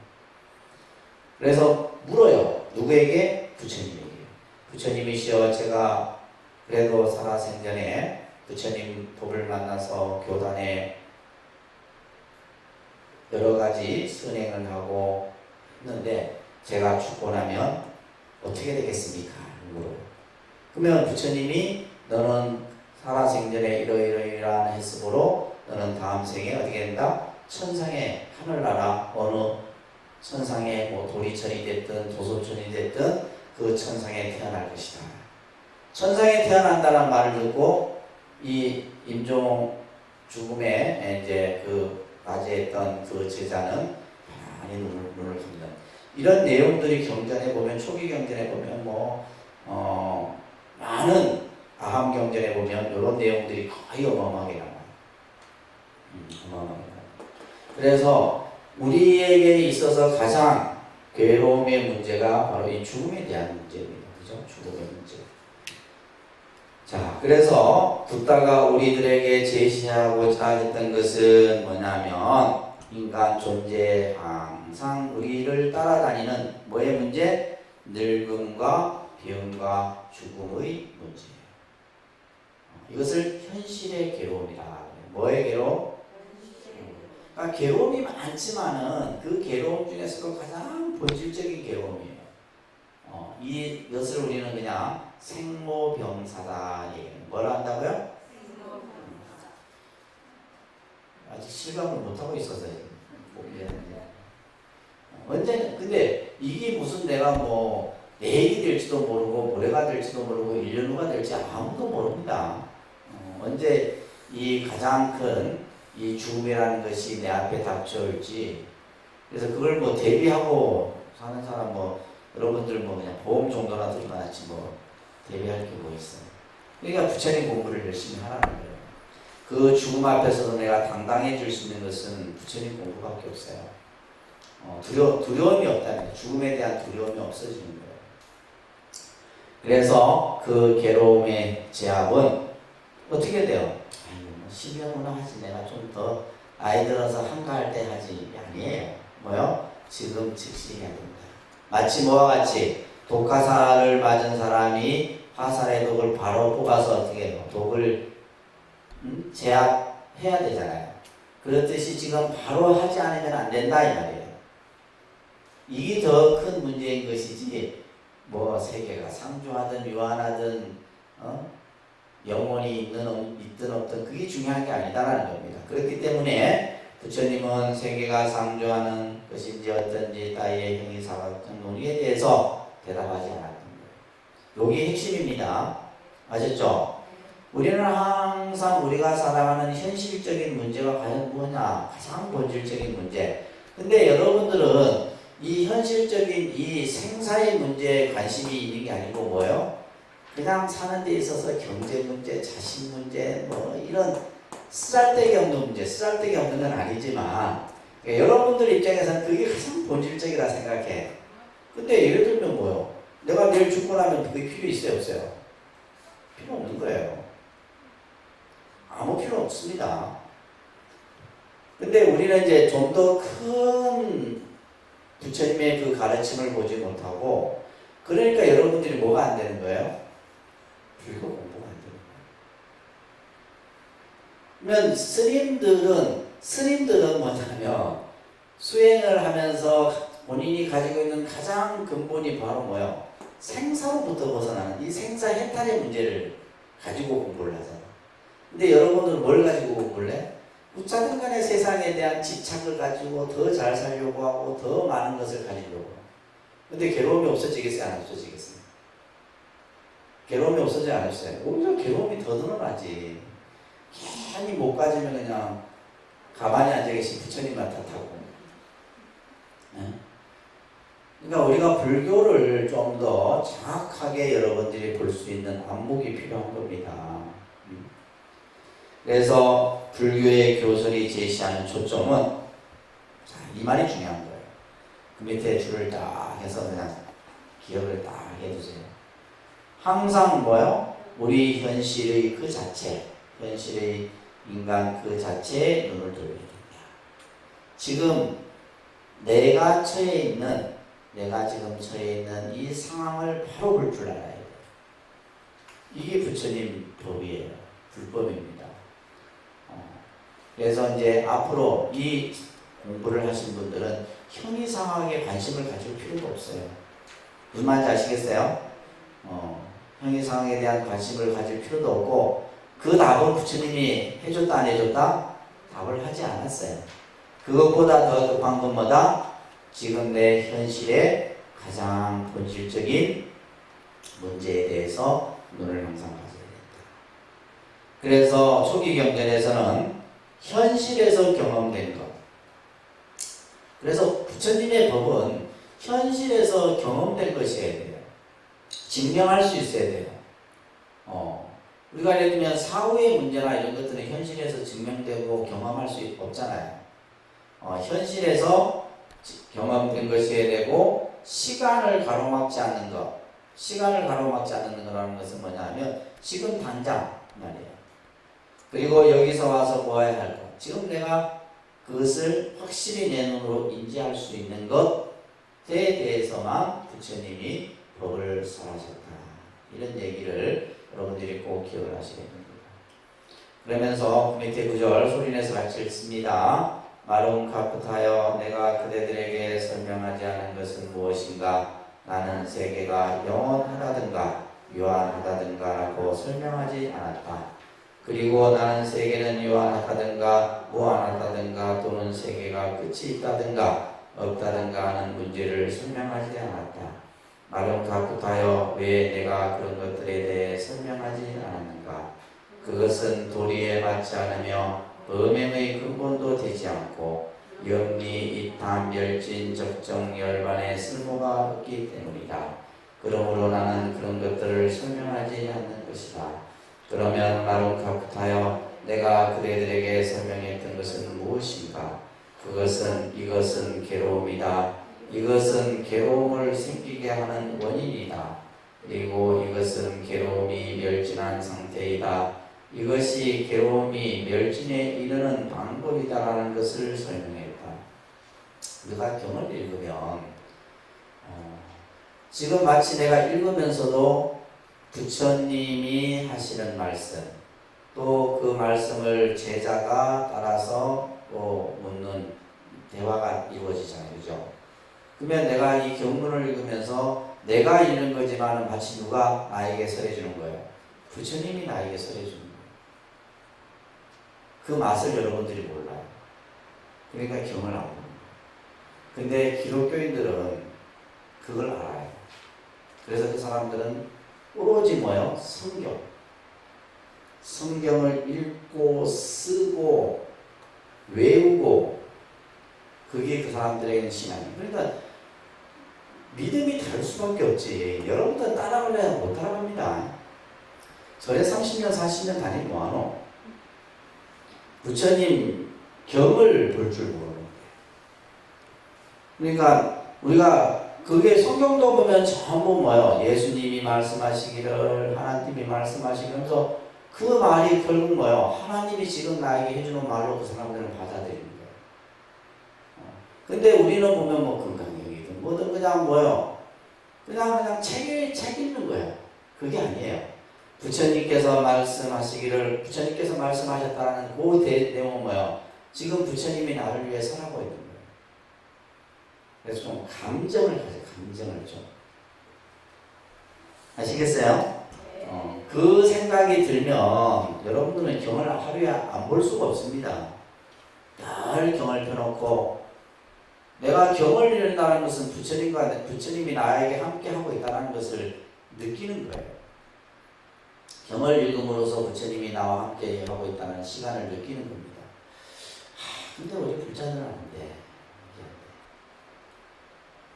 그래서 물어요. 누구에게? 부처님에게. 부처님이시여, 제가 그래도 살아생전에 부처님 법을 만나서 교단에 여러 가지 선행을 하고 했는데 제가 죽고 나면 어떻게 되겠습니까? 물어요. 그러면 부처님이 너는 살아생전에 이러이러이러한 했으므로 너는 다음 생에 어떻게 된다? 천상의 하늘나라 어느 천상의 뭐 도리천이 됐든 도소천이 됐든 그 천상에 태어날 것이다. 천상에 태어난다는 말을 듣고 이 임종 죽음에 이제 그 맞이했던 그 제자는 많이 눈을 큽니다. 이런 내용들이 경전에 보면 초기 경전에 보면 많은 아함 경전에 보면 이런 내용들이 거의 어마어마하게 나와요. 어마어마하게 나와요. 그래서 우리에게 있어서 가장 괴로움의 문제가 바로 이 죽음에 대한 문제입니다. 그죠? 죽음의 문제. 자, 그래서 붓다가 우리들에게 제시하고자 했던 것은 뭐냐면 인간 존재에 항상 우리를 따라다니는 뭐의 문제? 늙음과 병과 죽음의 문제예요. 이것을 현실의 괴로움이라. 뭐의 괴로움? 그러니까 괴로움이 많지만은 그 괴로움 중에서도 가장 본질적인 괴로움이에요. 이것을 우리는 그냥 생로병사다. 뭐라 한다고요? 아직 실감을 못하고 있어서 언제는 근데 이게 무슨 내가 뭐 내일이 될지도 모르고 모레가 될지도 모르고 1년 후가 될지 아무도 모릅니다. 언제 이 가장 큰 이 죽음이라는 것이 내 앞에 닥쳐올지. 그래서 그걸 뭐 대비하고 사는 사람 여러분들 그냥 보험 정도나 들어가지 대비할 게 뭐 있어요. 그러니까 부처님 공부를 열심히 하라는 거예요. 그 죽음 앞에서도 내가 당당해질 수 있는 것은 부처님 공부밖에 없어요. 두려움이 없다는 거예요. 죽음에 대한 두려움이 없어지는 거예요. 그래서 그 괴로움의 제압은 어떻게 돼요? 10년 후나 하지. 내가 좀 더 나이 들어서 한가할 때 하지. 아니에요. 뭐요? 지금 즉시 해야 된다. 마치 뭐와 같이 독화살을 맞은 사람이 화살의 독을 바로 뽑아서 어떻게 해요? 독을 제압해야 되잖아요. 그렇듯이 지금 바로 하지 않으면 안 된다 이 말이에요. 이게 더 큰 문제인 것이지 세계가 상주하든 유한하든 영혼이 있든 없든 그게 중요한 게 아니다라는 겁니다. 그렇기 때문에 부처님은 세계가 상조하는 것인지 어떤지 따위의 형이사각적 논의에 대해서 대답하지 않았던 거예요. 여기 핵심입니다. 아셨죠? 우리는 항상 우리가 살아가는 현실적인 문제가 과연 뭐냐? 가장 본질적인 문제. 근데 여러분들은 이 현실적인 이 생사의 문제에 관심이 있는 게 아니고 뭐예요? 그냥 사는 데 있어서 경제 문제, 자식 문제, 뭐 이런 쓰잘데기 없는 문제, 쓰잘데기 없는 건 아니지만 그러니까 여러분들 입장에서는 그게 가장 본질적이라 생각해. 근데 예를 들면 뭐요? 내가 내일 죽고 나면 그게 필요 있어요, 없어요? 필요 없는 거예요. 아무 필요 없습니다. 근데 우리는 이제 좀 더 큰 부처님의 그 가르침을 보지 못하고 그러니까 여러분들이 뭐가 안 되는 거예요? 불교 공부가 안 되는 거예요. 그러면 스님들은 뭐냐면 수행을 하면서 본인이 가지고 있는 가장 근본이 바로 뭐예요? 생사로부터 벗어나는 이 생사 해탈의 문제를 가지고 공부를 하잖아. 근데 여러분들은 뭘 가지고 공부를 해? 어쨌든 간에 세상에 대한 집착을 가지고 더 잘 살려고 하고 더 많은 것을 가지려고 하고. 근데 괴로움이 없어지겠어요? 안 없어지겠어요? 괴로움이 없어지지 않았어요. 오히려 괴로움이 더 늘어나지. 괜히 못 가지면 그냥 가만히 앉아 계신 부처님만 탓하고. 네? 그러니까 우리가 불교를 좀 더 정확하게 여러분들이 볼 수 있는 안목이 필요한 겁니다. 그래서 불교의 교설이 제시하는 초점은 자, 이 말이 중요한 거예요. 그 밑에 줄을 딱 해서 그냥 기억을 딱 해두세요. 항상 뭐요? 우리 현실의 그 자체, 현실의 인간 그 자체에 눈을 돌려야 됩니다. 지금 내가 지금 처해 있는 이 상황을 바로 볼 줄 알아야 돼요. 이게 부처님 법이에요. 불법입니다. 그래서 이제 앞으로 이 공부를 하신 분들은 형이상학에 관심을 가질 필요가 없어요. 무슨 말인지 아시겠어요? 형이상학에 대한 관심을 가질 필요도 없고 그 답은 부처님이 해줬다 안 해줬다? 답을 하지 않았어요. 그것보다 더 급한 건 뭐다? 지금 내 현실의 가장 본질적인 문제에 대해서 눈을 항상 가져야 된다. 그래서 초기 경전에서는 현실에서 경험된 것. 그래서 부처님의 법은 현실에서 경험된 것이어야 돼요. 증명할 수 있어야 돼요. 우리가 예를 들면 사후의 문제나 이런 것들은 현실에서 증명되고 경험할 수 없잖아요. 현실에서 경험된 것이어야 되고 시간을 가로막지 않는 것. 시간을 가로막지 않는 거라는 것은 뭐냐면 지금 당장 말이에요. 그리고 여기서 와서 보아야 할 것. 지금 내가 그것을 확실히 내 눈으로 인지할 수 있는 것에 대해서만 부처님이 법을 설하셨다. 이런 얘기를 여러분들이 꼭 기억을 하셔야 됩니다. 그러면서 밑에 구절 소리내서 같이 읽습니다. 마룬 카프타여 내가 그대들에게 설명하지 않은 것은 무엇인가? 나는 세계가 영원하다든가 유한하다든가 라고 설명하지 않았다. 그리고 나는 세계는 유한하다든가 무한하다든가 또는 세계가 끝이 있다든가 없다든가 하는 문제를 설명하지 않았다. 마룬 카프타여 왜 내가 그런 것들에 대해 설명하지 않았는가? 그것은 도리에 맞지 않으며 범행의 근본도 되지 않고 영리, 이탐, 멸진, 적정, 열반의 쓸모가 없기 때문이다. 그러므로 나는 그런 것들을 설명하지 않는 것이다. 그러면 마룬 카프타여 내가 그대들에게 설명했던 것은 무엇인가? 이것은 괴로움이다. 이것은 괴로움을 생기게 하는 원인이다. 그리고 이것은 괴로움이 멸진한 상태이다. 이것이 괴로움이 멸진에 이르는 방법이다라는 것을 설명했다. 우리가 경을 읽으면 지금 마치 내가 읽으면서도 부처님이 하시는 말씀 또 그 말씀을 제자가 따라서 또 묻는 대화가 이루어지잖아요. 그죠? 그러면 내가 이 경문을 읽으면서 내가 읽는 거지만 마치 누가 나에게 설해주는 거예요? 부처님이 나에게 설해주는 거예요. 그 맛을 여러분들이 몰라요. 그러니까 경을 안 봅니다. 근데 기독교인들은 그걸 알아요. 그래서 그 사람들은 오로지 뭐예요? 성경을 읽고 쓰고 외우고, 그게 그 사람들에게는 신앙이에요. 그러니까 믿음이 다를 수밖에 없지. 여러분들 따라가려야 못 따라갑니다. 절에 30년 40년 다니면 뭐하노? 부처님 경을 볼 줄 모르는데. 그러니까 우리가 그게 성경도 보면 전부 뭐예요? 예수님이 말씀하시기를, 하나님이 말씀하시면서 그 말이 결국 뭐예요? 하나님이 지금 나에게 해주는 말로 그 사람들은 받아들이는 거예요. 근데 우리는 보면 뭐 건강력이든 뭐든 그냥 뭐예요? 그냥 책 읽는 거예요. 그게 아니에요. 부처님께서 말씀하시기를, 부처님께서 말씀하셨다는 그 내용은 뭐예요? 지금 부처님이 나를 위해 살아고 있는 거예요. 그래서 좀 감정을 가져요. 감정을 좀. 아시겠어요? 그 생각이 들면 여러분들은 경을 하루에 안 볼 수가 없습니다. 늘 경을 펴놓고, 내가 경을 읽는다는 것은 부처님이 나에게 함께 하고 있다는 것을 느끼는 거예요. 경을 읽음으로써 부처님이 나와 함께 하고 있다는 시간을 느끼는 겁니다. 근데 우리 불자들은 안 돼.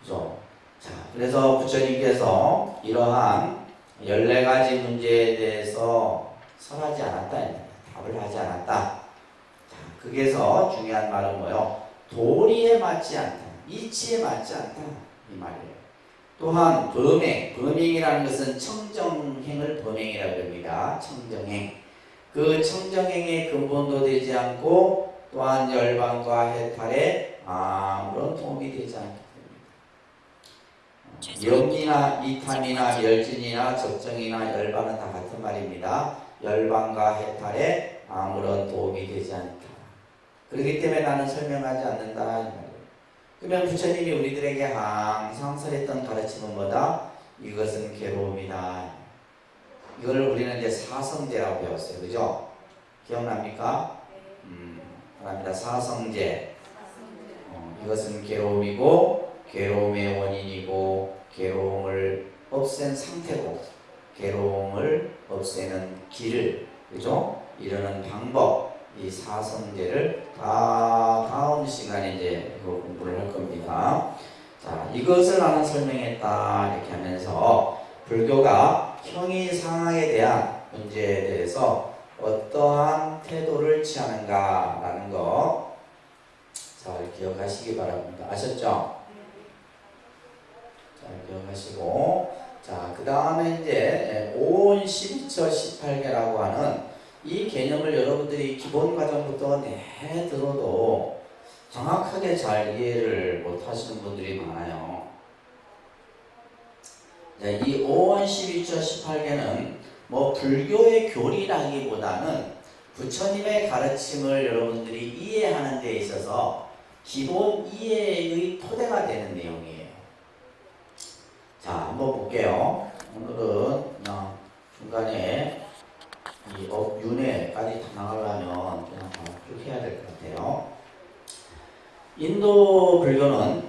그죠? 자, 그래서 부처님께서 이러한 14가지 문제에 대해서 설하지 않았다, 답을 하지 않았다. 자, 거기에서 중요한 말은 뭐예요? 도리에 맞지 않다, 이치에 맞지 않다, 이 말이에요. 또한 범행이라는 것은 청정행을 범행이라고 합니다. 청정행. 그 청정행의 근본도 되지 않고, 또한 열반과 해탈에 아무런 도움이 되지 않기 때문입니다. 염리나 이탐이나 열진이나 적정이나 열반은 다 같은 말입니다. 열반과 해탈에 아무런 도움이 되지 않다. 그렇기 때문에 나는 설명하지 않는다, 이 말이에요. 그러면 부처님이 우리들에게 항상 설했던 가르침은 뭐다? 이것은 괴로움이다. 이걸 우리는 이제 사성제라고 배웠어요. 그죠? 기억납니까? 합니다. 사성제. 이것은 괴로움이고, 괴로움의 원인이고, 괴로움을 없앤 상태고, 괴로움을 없애는 길을, 그죠? 이루는 방법, 이 사성제를 다음 시간에 이제 공부를 할 겁니다. 자, 이것을 나는 설명했다, 이렇게 하면서 불교가 형이상학에 대한 문제에 대해서 어떠한 태도를 취하는가라는 거 잘 기억하시기 바랍니다. 아셨죠? 잘 기억하시고, 자, 그 다음에 이제 5온 12처 18개라고 하는 이 개념을 여러분들이 기본 과정부터 들어도 정확하게 잘 이해를 못 하시는 분들이 많아요. 이 5원 12처 18개는 뭐 불교의 교리라기보다는 부처님의 가르침을 여러분들이 이해하는 데 있어서 기본 이해의 토대가 되는 내용이에요. 자, 한번 볼게요. 오늘은 그냥 중간에 이 업윤회까지 다 나가려면 그냥 쭉 해야 될 것 같아요. 인도 불교는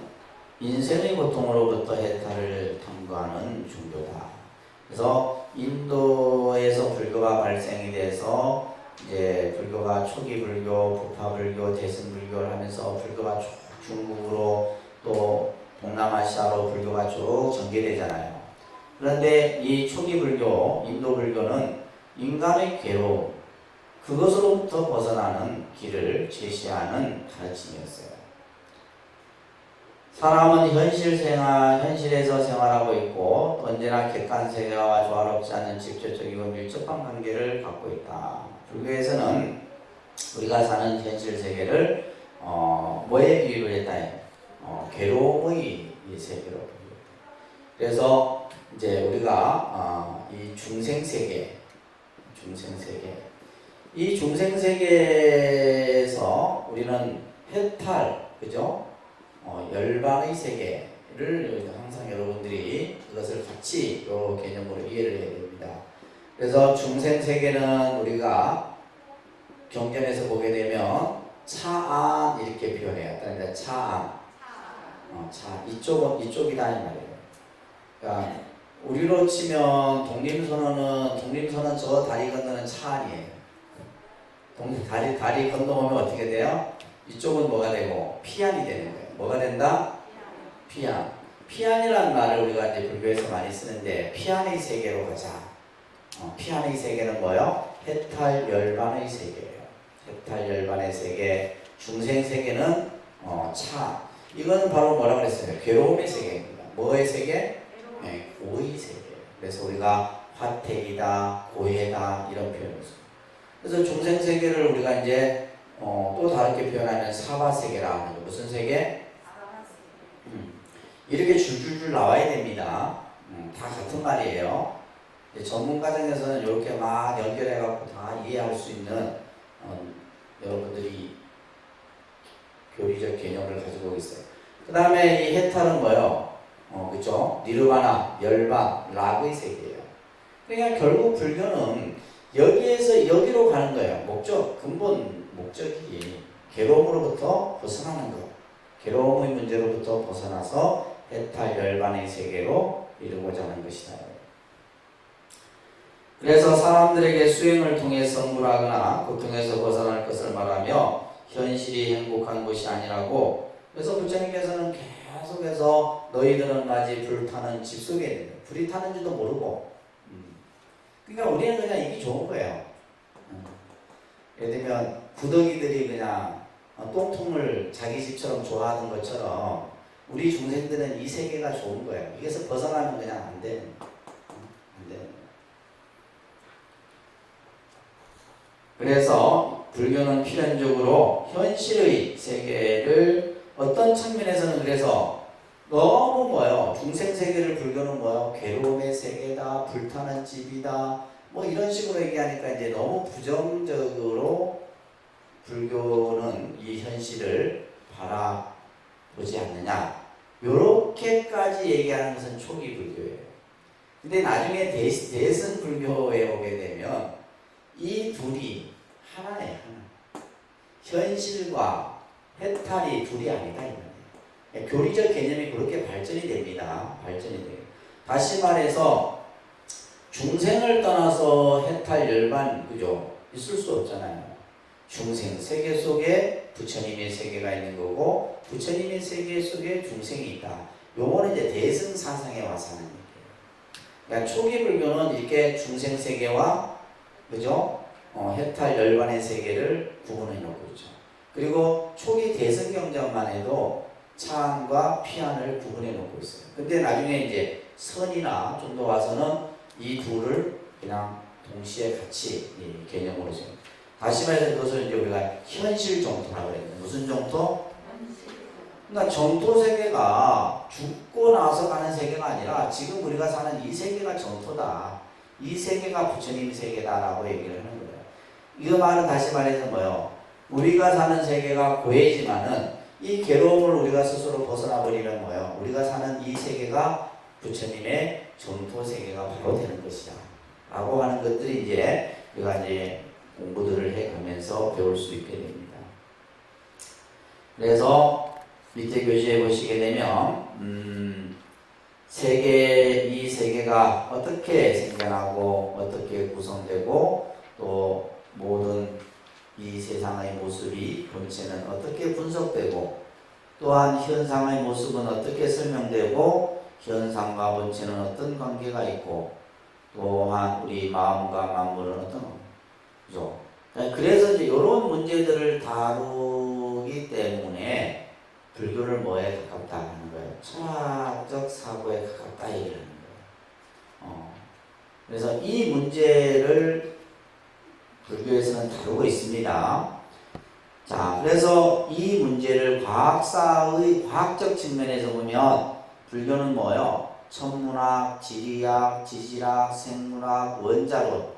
인생의 고통으로부터 해탈을 탐구하는 종교다. 그래서 인도에서 불교가 발생이 돼서 이제 불교가 초기 불교, 부파 불교, 대승 불교를 하면서 불교가 쭉 중국으로 또 동남아시아로 불교가 쭉 전개되잖아요. 그런데 이 초기 불교, 인도 불교는 인간의 괴로움, 그것으로부터 벗어나는 길을 제시하는 가르침이었어요. 사람은 현실에서 생활하고 있고 언제나 객관세계와 조화롭지 않은 직접적이고 밀접한 관계를 갖고 있다. 불교에서는 우리가 사는 현실 세계를 뭐에 비유를 했다? 괴로움의 세계로. 그래서 이제 우리가 이 중생세계, 이 중생세계에서 우리는 해탈, 그죠? 열반의 세계를 항상 여러분들이 그것을 같이 이 개념으로 이해를 해야 됩니다. 그래서 중생세계는 우리가 경전에서 보게 되면 차안 이렇게 표현해요. 그러니까 차안. 차 이쪽이다 이 말이에요. 그러니까 우리로 치면 독립선언은 저 다리 건너는 차안이에요. 다리 건너오면 어떻게 돼요? 이쪽은 뭐가 되고 피안이 되는 거예요. 뭐가 된다? 피안. 피안이라는 말을 우리가 이제 불교에서 많이 쓰는데 피안의 세계로 가자. 피안의 세계는 뭐요? 해탈 열반의 세계예요. 해탈 열반의 세계. 중생 세계는 차. 이거는 바로 뭐라 그랬어요? 괴로움의 세계입니다. 뭐의 세계? 네, 고의 세계. 그래서 우리가 화택이다, 고해다 이런 표현을 써요. 그래서 중생 세계를 우리가 이제 또 다르게 표현하면 사바 세계라 하는 거. 무슨 세계? 이렇게 줄줄줄 나와야 됩니다. 다 같은 말이에요. 전문 과정에서는 이렇게 막 연결해갖고 다 이해할 수 있는 여러분들이 교리적 개념을 가지고 있어요. 그 다음에 이 해탈은 뭐요? 그죠? 니르바나, 멸반, 락의 세계예요. 그러니까 결국 불교는 여기에서 여기로 가는 거예요. 근본 목적이 괴로움으로부터 벗어나는 거. 괴로움의 문제로부터 벗어나서 해탈 열반의 세계로 이루고자 하는 것이다. 그래서 사람들에게 수행을 통해 성불하거나 고통에서 벗어날 것을 말하며 현실이 행복한 것이 아니라고. 그래서 부처님께서는 계속해서 너희들은 마치 불타는 집 속에 있는 거예요. 불이 타는지도 모르고. 그러니까 우리는 그냥 이게 좋은 거예요. 예를 들면 구더기들이 그냥 똥통을 자기 집처럼 좋아하는 것처럼 우리 중생들은 이 세계가 좋은 거예요. 여기서 벗어나면 그냥 안 되는 거예요. 그래서 불교는 필연적으로 현실의 세계를 어떤 측면에서는 그래서 너무 중생 세계를 불교는 괴로움의 세계다, 불타는 집이다, 이런 식으로 얘기하니까 이제 너무 부정적으로 불교는 이 현실을 바라보지 않느냐. 요렇게까지 얘기하는 것은 초기 불교예요. 근데 나중에 대승 불교에 오게 되면 이 둘이 하나예요. 하나. 현실과 해탈이 둘이 아니다. 교리적 개념이 그렇게 발전이 됩니다. 다시 말해서 중생을 떠나서 해탈 열반 그죠? 있을 수 없잖아요. 중생 세계 속에 부처님의 세계가 있는 거고 부처님의 세계 속에 중생이 있다. 요거는 이제 대승 사상에 와서 하는 얘기예요. 그러니까 초기 불교는 이렇게 중생 세계와 그죠? 해탈 열반의 세계를 구분해 놓고 있죠. 그리고 초기 대승 경전만 해도 차안과 피안을 구분해 놓고 있어요. 근데 나중에 이제 선이나 좀 더 와서는 이 둘을 그냥 동시에 같이 개념으로 지금 다시 말해서 그것을 이제 우리가 현실 정토라고 그랬는데 무슨 정토? 그러니까 정토 세계가 죽고 나서 가는 세계가 아니라 지금 우리가 사는 이 세계가 정토다. 이 세계가 부처님 세계다라고 얘기를 하는 거예요. 이 말은 다시 말해서 우리가 사는 세계가 고해지만은 이 괴로움을 우리가 스스로 벗어나 버리면 우리가 사는 이 세계가 부처님의 정토 세계가 바로 되는 것이다. 라고 하는 것들이 이제 우리가 이제 공부들을 해가면서 배울 수 있게 됩니다. 그래서 밑에 교시에 보시게 되면 이 세계가 어떻게 생겨나고 어떻게 구성되고 또 모든 이 세상의 모습이 본체는 어떻게 분석되고 또한 현상의 모습은 어떻게 설명되고 현상과 본체는 어떤 관계가 있고 또한 우리 마음과 만물은 어떤 그죠? 그래서 이제 이런 문제들을 다루기 때문에 불교를 뭐에 가깝다 하는 거예요? 철학적 사고에 가깝다 얘기를 하는 거예요. 그래서 이 문제를 불교에서는 다루고 있습니다. 자, 그래서 이 문제를 과학적 측면에서 보면 불교는 천문학, 지리학, 지질학, 생물학, 원자론.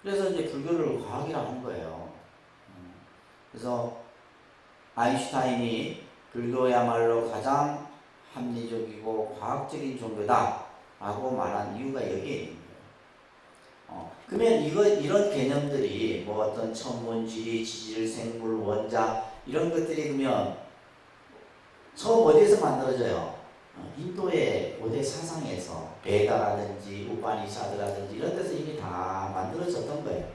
그래서 이제 불교를 과학이라 하는 거예요. 그래서 아인슈타인이 불교야말로 가장 합리적이고 과학적인 종교다 라고 말한 이유가 여기에 있는 거예요. 그러면 이런 개념들이 뭐 어떤 천문, 지리, 지질, 생물, 원자 이런 것들이 그러면 처음 어디에서 만들어져요? 인도의 고대 사상에서 베다라든지 우파니샤드라든지 이런 데서 이미 다 만들어졌던 거예요.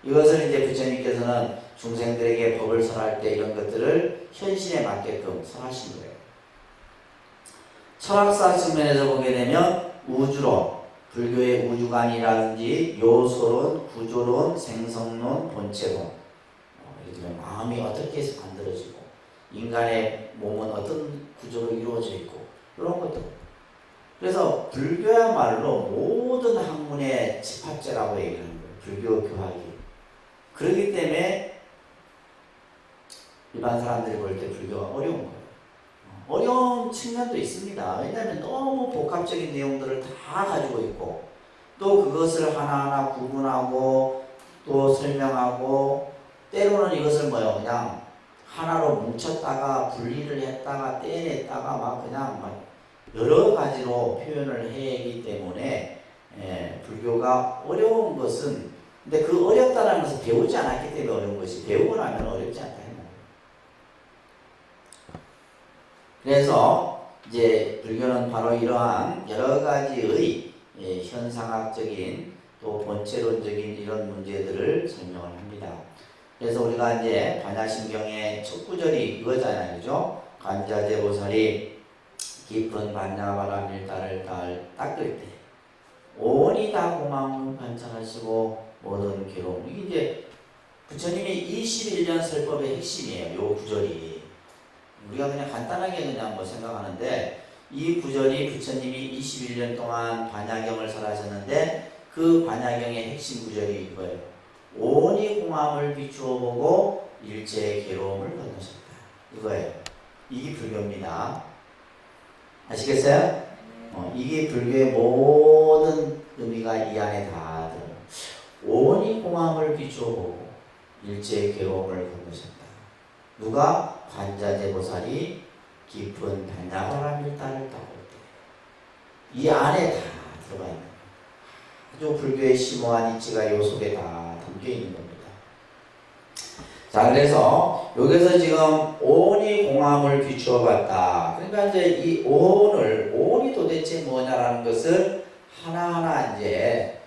이것을 이제 부처님께서는 중생들에게 법을 설할 때 이런 것들을 현실에 맞게끔 설하신 거예요. 철학사 측면에서 보게 되면 우주론, 불교의 우주관이라든지 요소론, 구조론, 생성론, 본체론, 예를 들면 마음이 어떻게 해서 만들어지고 인간의 몸은 어떤 구조로 이루어져 있고 이런 것들. 그래서 불교야말로 모든 학문의 집합제라고 얘기하는 거예요. 불교 교학이. 그렇기 때문에 일반 사람들이 볼 때 불교가 어려운 거예요. 어려운 측면도 있습니다. 왜냐하면 너무 복합적인 내용들을 다 가지고 있고 또 그것을 하나하나 구분하고 또 설명하고 때로는 이것을 뭐요 그냥 하나로 뭉쳤다가 분리를 했다가 떼냈다가 막 그냥 막 여러 가지로 표현을 해야하기 때문에 불교가 어려운 것은 근데 그 어렵다는 것은 배우지 않았기 때문에 어려운 것이 배우고 나면 어렵지 않다. 그래서 이제 불교는 바로 이러한 여러 가지의 현상학적인 또 본체론적인 이런 문제들을 설명을 합니다. 그래서 우리가 이제 반야신경의 첫 구절이 이거잖아요, 그죠? 관자재보살이 깊은 반야바람 일달을 닦을 때 온이 다 고마움을 관찰하시고 모든 괴로움. 이게 이제 부처님의 21년 설법의 핵심이에요. 요 구절이. 우리가 그냥 간단하게 그냥 뭐 생각하는데 이 구절이 부처님이 21년 동안 반야경을 설하셨는데 그 반야경의 핵심 구절이 이거예요. 온이 공함을 비추어 보고 일체의 괴로움을 건너셨다. 이거예요. 이게 불교입니다. 아시겠어요? 이게 불교의 모든 의미가 이 안에 다 들어요. 온이 공함을 비추어 보고 일체의 괴로움을 건너셨다. 누가? 관자재보살이 깊은 반야바람 일달을 닦을 때 이 안에 다 들어가 있는 거예요. 아주 불교의 심오한 이치가 이 속에 다 담겨 있는 겁니다. 자, 그래서 여기서 지금 온이 공함을 비추어 봤다. 그러니까 이제 이 온이 도대체 뭐냐라는 것을 하나하나 이제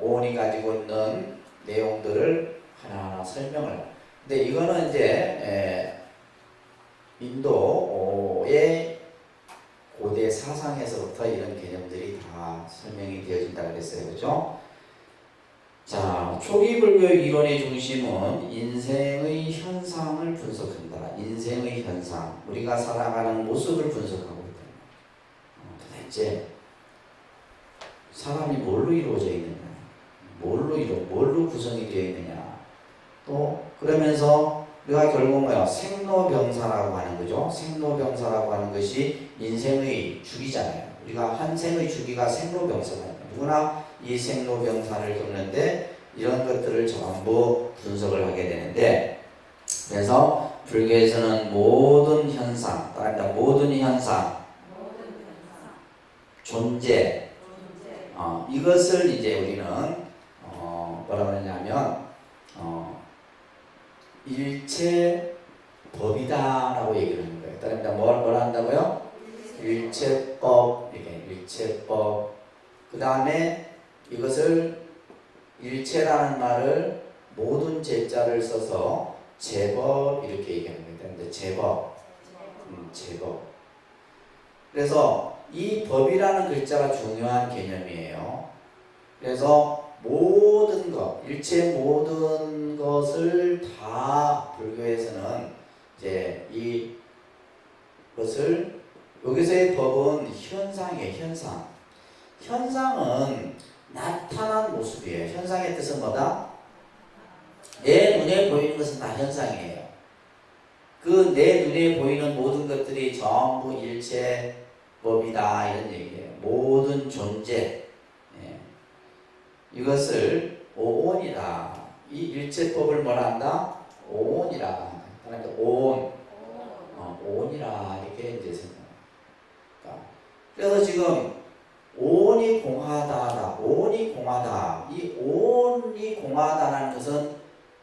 온이 가지고 있는 내용들을 하나하나 설명을. 근데 이거는 이제 인도의 고대 사상에서부터 이런 개념들이 다 설명이 되어진다 그랬어요. 그죠? 자, 초기 불교의 이론의 중심은 인생의 현상을 분석한다. 인생의 현상, 우리가 살아가는 모습을 분석하고 있다. 도대체 사람이 뭘로 이루어져 있느냐, 뭘로 구성이 되어 있느냐. 또 그러면서 우리가 결국 뭐야? 생로병사라고 하는 거죠. 생로병사라고 하는 것이 인생의 주기잖아요. 우리가 한 생의 주기가 생로병사잖아요. 누구나 이 생로병사를 겪는데 이런 것들을 전부 분석을 하게 되는데, 그래서 불교에서는 모든 현상, 따라합니다. 모든 현상, 존재, 이것을 이제 우리는 뭐라고 하냐면 일체 법이다라고 얘기를 하는 거예요. 따라합니다. 뭐라 한다고요? 일체법, 이게 일체법. 그 다음에 이것을 일체라는 말을 모든 제자를 써서 제법 이렇게 얘기하는 거예요. 근데 제법, 제법. 그래서 이 법이라는 글자가 중요한 개념이에요. 그래서 모든 것, 일체 모든 것을 다 불교에서는 이제 이것을 여기서의 법은 현상이에요. 현상. 현상은 나타난 모습이에요. 현상의 뜻은 뭐다? 내 눈에 보이는 것은 다 현상이에요. 그 내 눈에 보이는 모든 것들이 전부 일체 법이다 이런 얘기예요. 모든 존재. 이것을 오온이라, 이 일체법을 뭐라 한다? 오온이라. 그러니까 오온이라 이렇게 이제 생각합니다. 그래서 지금 온이 공하다다. 온이 공하다. 이 온이 공하다라는 것은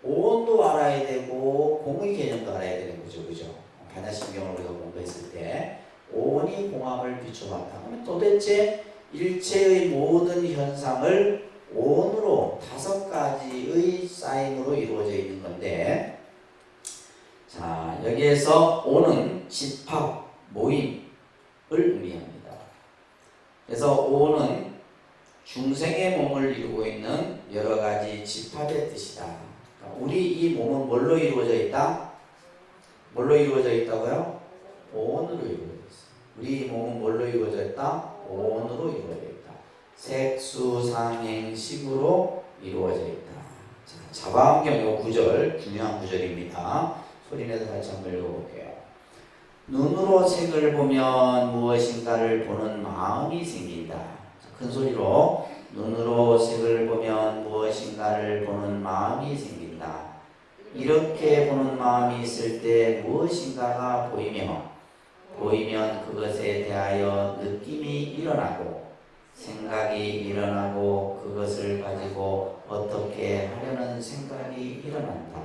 온도 알아야 되고 공의 개념도 알아야 되는 거죠. 그죠? 반야신경을 우리가 공부했을 때 온이 공함을 비춰봤다. 그러면 도대체 일체의 모든 현상을 온으로 5가지의 사인으로 이루어져 있는 건데, 자, 여기에서 온은 집합, 모임을 의미합니다. 그래서 온은 중생의 몸을 이루고 있는 여러 가지 집합의 뜻이다. 우리 이 몸은 뭘로 이루어져 있다? 뭘로 이루어져 있다고요? 온으로 이루어져 있어요. 우리 몸은 뭘로 이루어져 있다? 온으로 이루어져 있다. 색수상행식으로 이루어져 있다. 자, 자방경 요 구절 중요한 구절입니다. 소리내서 같이 한번 읽어볼게요. 눈으로 색을 보면 무엇인가를 보는 마음이 생긴다. 자, 큰 소리로 눈으로 색을 보면 무엇인가를 보는 마음이 생긴다. 이렇게 보는 마음이 있을 때 무엇인가가 보이면 그것에 대하여 느낌이 일어나고 생각이 일어나고 그것을 가지고 어떻게 하려는 생각이 일어난다.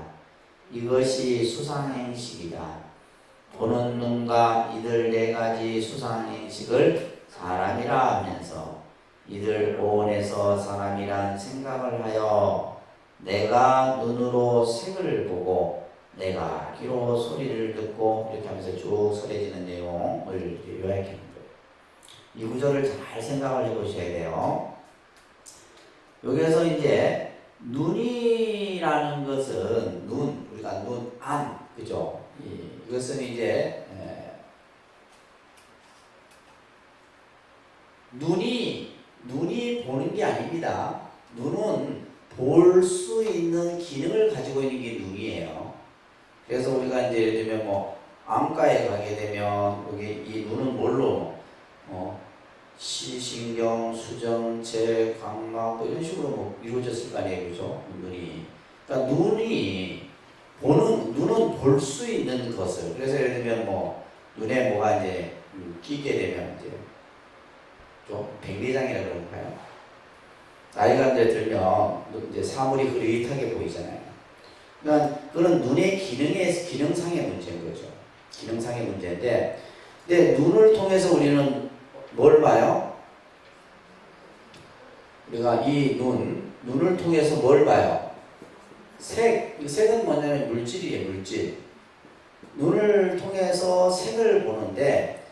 이것이 수상행식이다. 보는 눈과 이들 4가지 수상행식을 사람이라 하면서 이들 오온에서 사람이란 생각을 하여 내가 눈으로 색을 보고 내가 귀로 소리를 듣고 이렇게 하면서 쭉 설해지는 내용을 요약합니다. 이 구절을 잘 생각을 해보셔야 돼요. 여기에서 이제 눈이라는 것은 우리가 눈, 안, 그죠? 이것은 이제 눈이 보는 게 아닙니다. 눈은 볼 수 있는 기능을 가지고 있는 게 눈이에요. 그래서 우리가 이제 예를 들면 뭐 안과에 가게 되면 여기 이 눈은 뭘로 시신경, 수정, 제, 각막 뭐 이런 식으로 뭐 이루어졌을 거 아니에요, 그죠? 눈이. 그러니까 눈은 볼 수 있는 것을. 그래서 예를 들면 뭐 눈에 뭐가 이제 끼게 되면 이제 좀 백내장이라 그럴까요? 나이가 이제 들면 이제 사물이 흐릿하게 보이잖아요. 그러니까 그런 눈의 기능상의 문제인 거죠. 기능상의 문제인데, 근데 눈을 통해서 우리는 뭘 봐요? 우리가 이 눈을 통해서 뭘 봐요? 색은 뭐냐면 물질이에요, 물질. 눈을 통해서 색을 보는데,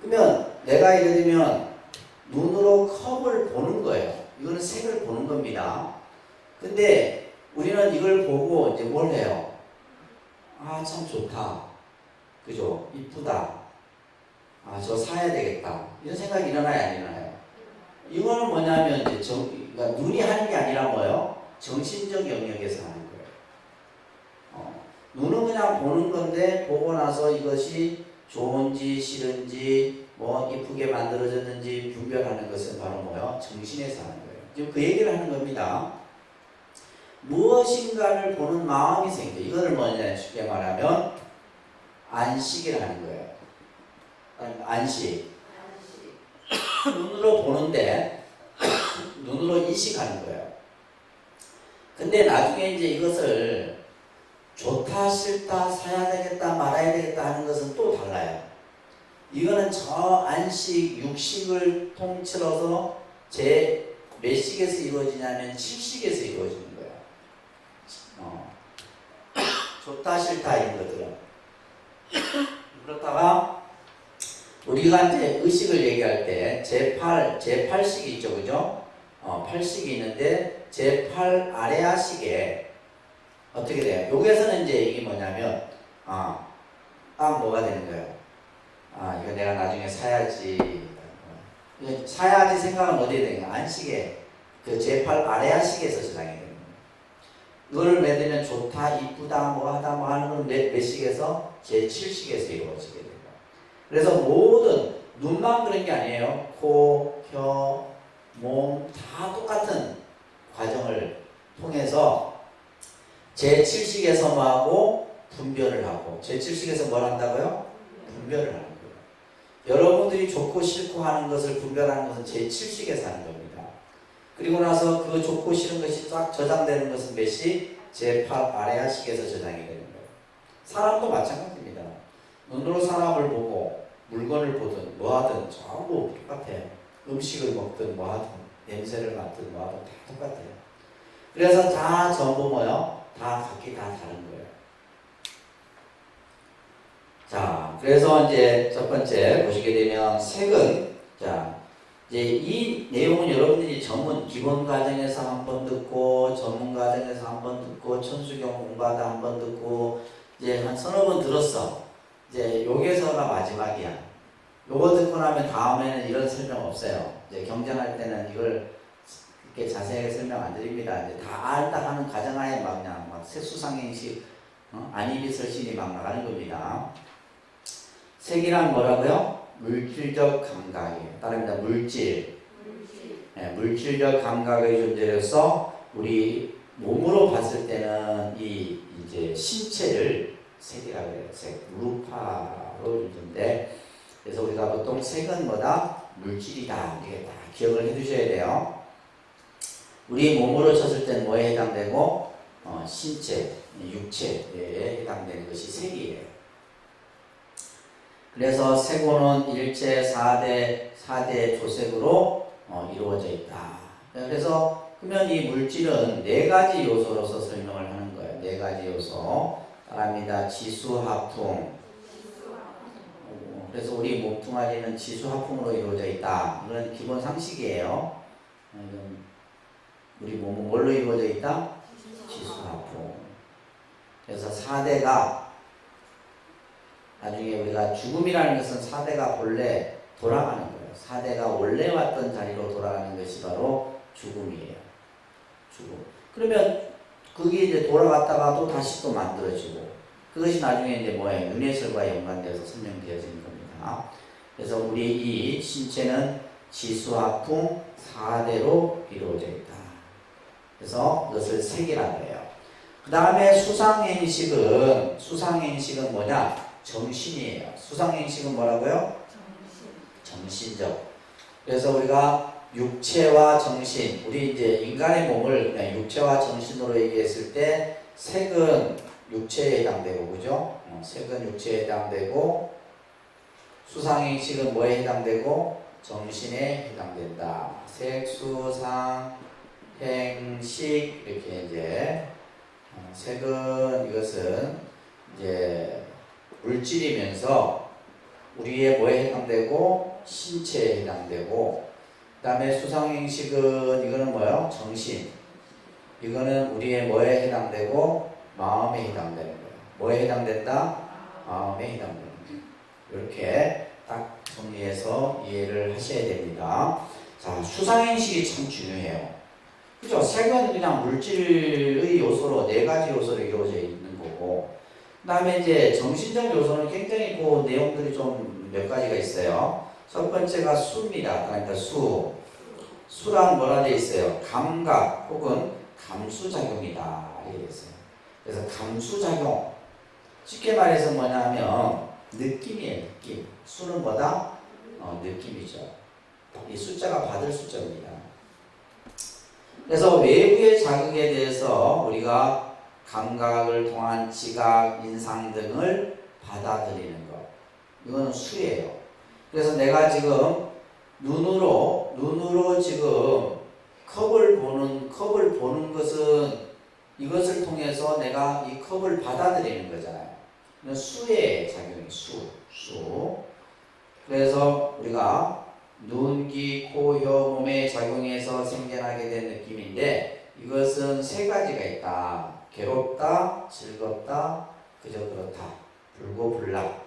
그러면 내가 예를 들면 눈으로 컵을 보는 거예요. 이거는 색을 보는 겁니다. 근데 우리는 이걸 보고 이제 뭘 해요? 아, 참 좋다. 그죠? 이쁘다. 아, 저 사야 되겠다. 이런 생각이 일어나야 안 일어나요? 이거는 뭐냐면 이제 그러니까 눈이 하는 게 아니라 뭐예요? 정신적 영역에서 하는 거예요. 눈은 그냥 보는 건데 보고 나서 이것이 좋은지 싫은지 뭐 이쁘게 만들어졌는지 분별하는 것은 바로 뭐예요? 정신에서 하는 거예요. 지금 그 얘기를 하는 겁니다. 무엇인가를 보는 마음이 생겨. 이거를 뭐냐 쉽게 말하면 안식이라는 거예요. 안식. 눈으로 보는데 눈으로 인식하는 거예요. 근데 나중에 이제 이것을 좋다 싫다 사야 되겠다 말아야 되겠다 하는 것은 또 달라요. 이거는 저 안식 육식을 통틀어서 제 몇 식에서 이루어지냐면 7식에서 이루어지는 거예요. 좋다 싫다 이런 것들은. 그렇다가 우리가 이제 의식을 얘기할 때 제8식이 있죠, 그죠? 8식이 있는데 제8 아레아식에 어떻게 돼요? 여기에서는 이제 이게 뭐냐면 딱 뭐가 되는 거예요? 이거 내가 나중에 사야지. 사야지 생각은 어디에 되는 거야? 안식에 그 제8 아레아식에서 저장이 되는 거예요. 이거를 매들면 좋다, 이쁘다, 뭐 하다, 뭐 하는 건 몇 식에서 제7식에서 이루어지게 돼요. 그래서 모든 눈만 그런 게 아니에요. 코, 혀, 몸 다 똑같은 과정을 통해서 제7식에서 뭐하고 분별을 하고 제7식에서 뭘 한다고요? 분별을 하는 거예요. 여러분들이 좋고 싫고 하는 것을 분별하는 것은 제7식에서 하는 겁니다. 그리고 나서 그 좋고 싫은 것이 쫙 저장되는 것은 몇 식? 제8 아레아식에서 저장이 되는 거예요. 사람도 마찬가지입니다. 눈으로 사람을 보고 물건을 보든 뭐 하든 전부 똑같아요. 음식을 먹든 뭐 하든 냄새를 맡든 뭐 하든 다 똑같아요. 그래서 다 전부 뭐요? 다 각기 다 다른 거예요. 자, 그래서 이제 첫 번째 보시게 되면 색은, 자, 이제 이 내용은 여러분들이 전문 기본 과정에서 한번 듣고 전문 과정에서 한번 듣고 천수경 공부하다 한번 듣고 이제 한 서너 번 들었어. 이제 여기서가 마지막이야. 요거 듣고 나면 다음에는 이런 설명 없어요. 이제 경전할 때는 이걸 이렇게 자세하게 설명 안 드립니다. 이제 다 알다 하는 가정하에 막 그냥 막 세수상행식, 안이비설신이 막 나가는 겁니다. 색이란 뭐라고요? 물질적 감각이에요. 따릅니다. 물질. 네, 물질적 감각의 존재로서 우리 몸으로 봤을 때는 이제 신체를 색이라고 해요. 색, 루파로 존재인데, 그래서 우리가 보통 색은 뭐다? 물질이다. 이게 다 기억을 해두셔야 돼요. 우리 몸으로 쳤을 때는 뭐에 해당되고, 신체, 육체에 해당되는 것이 색이에요. 그래서 세고는 일체 4대 조색으로 이루어져 있다. 그래서 그러면 이 물질은 네 가지 요소로서 설명을 하는 거예요. 네 가지 요소. 따라합니다. 지수합풍. 그래서 우리 몸뚱아리는 지수합풍으로 이루어져 있다. 이건 기본 상식이에요. 우리 몸은 뭘로 이루어져 있다? 지수합풍. 그래서 4대가 나중에 우리가 죽음이라는 것은 4대가 본래 돌아가는 거예요. 4대가 원래 왔던 자리로 돌아가는 것이 바로 죽음이에요. 죽음. 그러면 그게 이제 돌아갔다가 또 다시 또 만들어지고 그것이 나중에 이제 뭐예요? 윤회설과 연관되어서 설명되어지는 겁니다. 그래서 우리 이 신체는 지수합풍 4대로 이루어져 있다. 그래서 이것을 색이라고 해요. 그 다음에 수상행식은 뭐냐? 정신이에요. 수상행식은 뭐라고요? 정신적. 그래서 우리가 육체와 정신, 우리 이제 인간의 몸을 그냥 육체와 정신으로 얘기했을 때 색은 육체에 해당되고, 그죠? 색은 육체에 해당되고, 수상행식은 뭐에 해당되고? 정신에 해당된다. 색, 수상, 행식, 이렇게 이제, 색은 이것은 이제 물질이면서 우리의 뭐에 해당되고 신체에 해당되고 그 다음에 수상행식은 이거는 뭐예요? 정신. 이거는 우리의 뭐에 해당되고 마음에 해당되는 거예요. 뭐에 해당된다? 마음에 해당되는 거예요. 이렇게 딱 정리해서 이해를 하셔야 됩니다. 자, 수상행식이 참 중요해요. 그죠? 색은 그냥 물질의 요소로 네 가지 요소로 이루어져 있는 거고 그 다음에 이제 정신적 요소는 굉장히 그 내용들이 좀 몇 가지가 있어요. 첫 번째가 수입니다. 그러니까 수란 뭐라 되어 있어요? 감각 혹은 감수작용이다. 이렇게 되어 있어요. 그래서 감수작용. 쉽게 말해서 뭐냐면 느낌이에요. 느낌. 수는 뭐다? 느낌이죠. 이 숫자가 받을 숫자입니다. 그래서 외부의 자극에 대해서 우리가 감각을 통한 지각, 인상 등을 받아들이는 것. 이거는 수예요. 그래서 내가 지금 눈으로 지금 컵을 보는 것은 이것을 통해서 내가 이 컵을 받아들이는 거잖아요. 이건 수의 작용이에요. 수. 그래서 우리가 눈, 귀, 코, 혀, 몸의 작용에서 생겨나게 된 느낌인데 이것은 세 가지가 있다. 괴롭다, 즐겁다, 그저 그렇다, 불고불락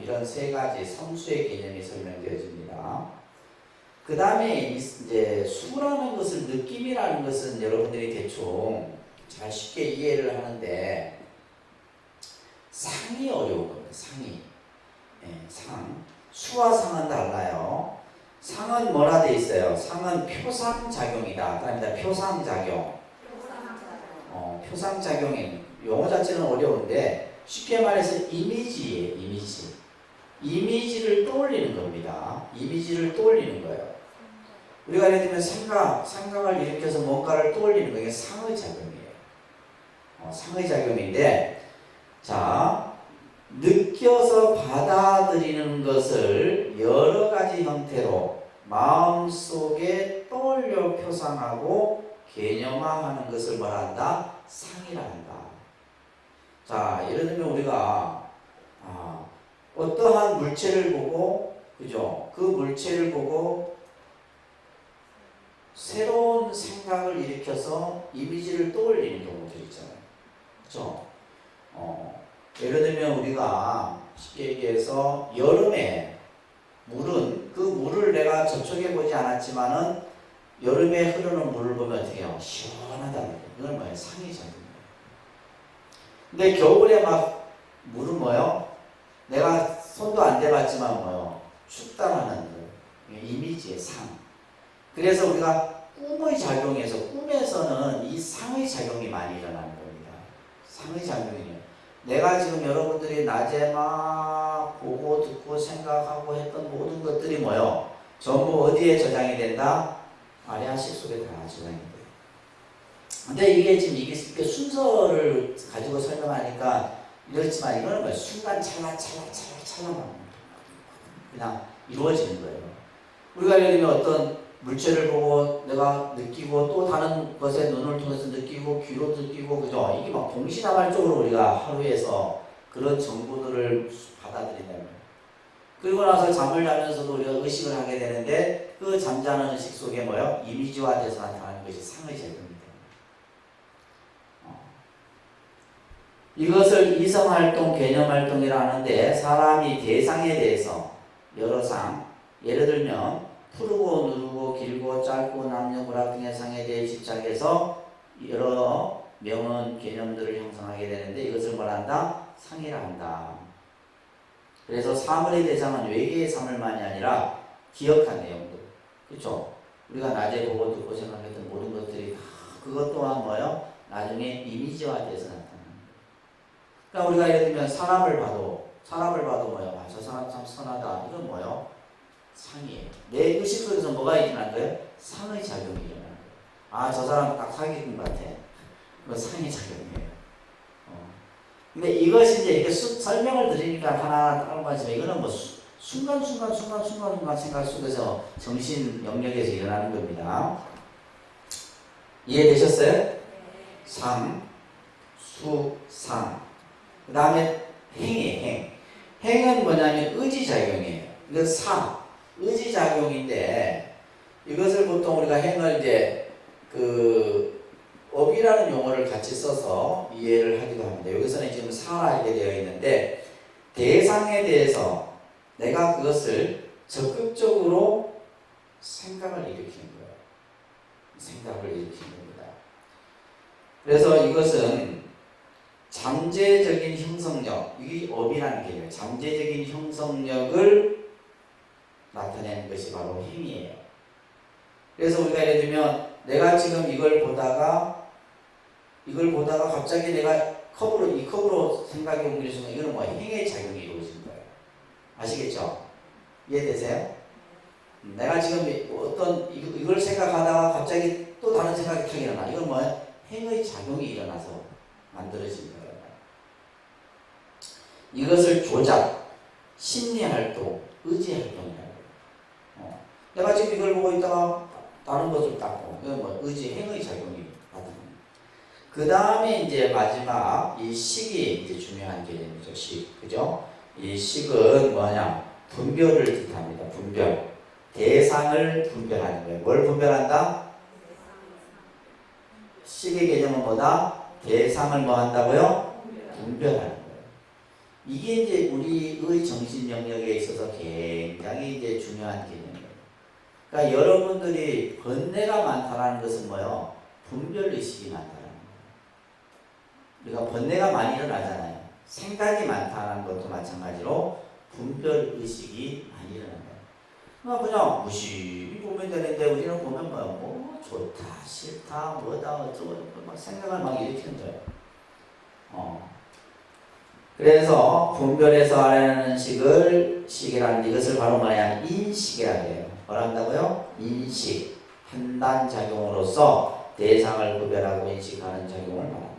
이런 세 가지 삼수의 개념이 설명되어집니다. 그 다음에 이제 수라는 것을 느낌이라는 것은 여러분들이 대충 잘 쉽게 이해를 하는데 상이 어려운 겁니다. 상이. 상. 수와 상은 달라요. 상은 뭐라 돼 있어요? 상은 표상작용이다. 그러니까 표상작용. 표상작용인 용어 자체는 어려운데 쉽게 말해서 이미지예요. 이미지를 떠올리는 겁니다. 이미지를 떠올리는 거예요. 우리가 예를 들면 생각을 일으켜서 뭔가를 떠올리는 거, 이게 상의작용이에요. 상의작용인데, 자, 느껴서 받아들이는 것을 여러 가지 형태로 마음속에 떠올려 표상하고 개념화하는 것을 뭐라 한다? 상이라 한다. 자, 예를 들면 우리가 어떠한 물체를 보고, 그죠? 그 물체를 보고 새로운 생각을 일으켜서 이미지를 떠올리는 경우들이 있잖아요. 그죠? 예를 들면 우리가 쉽게 얘기해서 여름에 그 물을 내가 접촉해 보지 않았지만은 여름에 흐르는 물을 보면 어떻게 해요? 시원하다는 거예요. 이건 뭐예요? 상의작용이에요. 근데 겨울에 막 물은 뭐예요? 내가 손도 안 대봤지만 뭐예요? 춥다라는 거. 이미지의 상. 그래서 우리가 꿈의 작용에서, 꿈에서는 이 상의 작용이 많이 일어나는 겁니다. 상의 작용이에요. 내가 지금 여러분들이 낮에 막 보고 듣고 생각하고 했던 모든 것들이 뭐예요? 전부 어디에 저장이 된다? 아래아식 속에 다 저장이 돼요. 근데 이게 지금 이게 순서를 가지고 설명하니까 이렇지만 이거는 뭐예요? 순간 찰나만 그냥 이루어지는 거예요. 우리가 예를 들면 어떤 물체를 보고 내가 느끼고 또 다른 것에 눈을 통해서 느끼고 귀로 느끼고, 그죠? 이게 막 동시다발적으로 우리가 하루에서 그런 정보들을 받아들인다는 거예요. 그리고 나서 잠을 자면서도 우리가 의식을 하게 되는데 그 잠자는 의식 속에 뭐예요? 이미지화돼서 나타나는 것이 상의 작용입니다. 이것을 이성활동, 개념활동이라 하는데, 사람이 대상에 대해서 여러 상, 예를 들면 푸르고 누르고 길고 짧고 남녀 불합 등의 상에 대해 집착해서 여러 명언 개념들을 형성하게 되는데 이것을 뭐라 한다? 상이라 한다. 그래서 사물의 대상은 외계의 사물만이 아니라 기억한 내용들, 그렇죠? 우리가 낮에 보고 듣고 생각했던 모든 것들이 다 그것 또한 뭐예요? 나중에 이미지화돼서 나타나는 거예요. 그러니까 우리가 예를 들면 사람을 봐도 뭐예요? 저 사람 참 선하다. 이건 뭐예요? 상이에요. 내 의식 속에서 뭐가 일어난 거예요? 상의 작용이 일어나는 거예요. 저 사람 딱 사기꾼 같아. 그건 상의 작용이에요. 근데 이것이 이제 이렇게 설명을 드리니까 하나 다른 거지만 이거는 뭐 순간순간 생각 속에서 정신 영역에서 일어나는 겁니다. 이해되셨어요? 상, 수, 상. 그 다음에 행이에요. 행은 뭐냐면 의지작용이에요. 이건 의지작용인데, 이것을 보통 우리가 행을 이제 업이라는 용어를 같이 써서 이해를 하기도 합니다. 여기서는 지금 사라 이렇게 되어 있는데, 대상에 대해서 내가 그것을 적극적으로 생각을 일으키는 거예요. 생각을 일으키는 겁니다. 그래서 이것은 잠재적인 형성력, 이게 업이라는 개념이에요. 잠재적인 형성력을 나타내는 것이 바로 힘이에요. 그래서 우리가 예를 들면 내가 지금 이걸 보다가 갑자기 내가 이 컵으로 생각이 옮기는 순간 이거는 뭐 행의 작용이 이루어진 거예요. 아시겠죠? 이해되세요? 내가 지금 이걸 생각하다가 갑자기 또 다른 생각이 탁 일어나. 이건 뭐예요? 행의 작용이 일어나서 만들어진 거예요. 이것을 조작, 심리활동, 의지활동이라고 해요. 내가 지금 이걸 보고 있다가 다른 것을 닦고, 이건 뭐 행의 작용이 나타납니다. 그 다음에 이제 마지막 이 식이 이제 중요한 개념이죠. 식, 그죠? 이 식은 뭐냐? 분별을 뜻합니다. 분별. 대상을 분별하는 거예요. 뭘 분별한다? 식의 개념은 뭐다? 대상을 뭐 한다고요? 분별하는 거예요. 이게 이제 우리의 정신 영역에 있어서 굉장히 이제 중요한 개념이에요. 그러니까 여러분들이 번뇌가 많다라는 것은 뭐예요? 분별의식이 많다라는 거예요. 우리가 번뇌가 많이 일어나잖아요. 생각이 많다는 것도 마찬가지로 분별의식이 많이 일어난다. 그냥 무심히 보면 되는데 우리는 보면 뭐 좋다, 싫다, 뭐다, 어쩌고 막 생각을 막 일으키는 거예요. 그래서 분별해서 알아내는 식을 식이라는 이것을 바로 뭐냐 인식이라고 해요. 뭐라 한다고요? 인식, 판단 작용으로서 대상을 구별하고 인식하는 작용을 말합니다.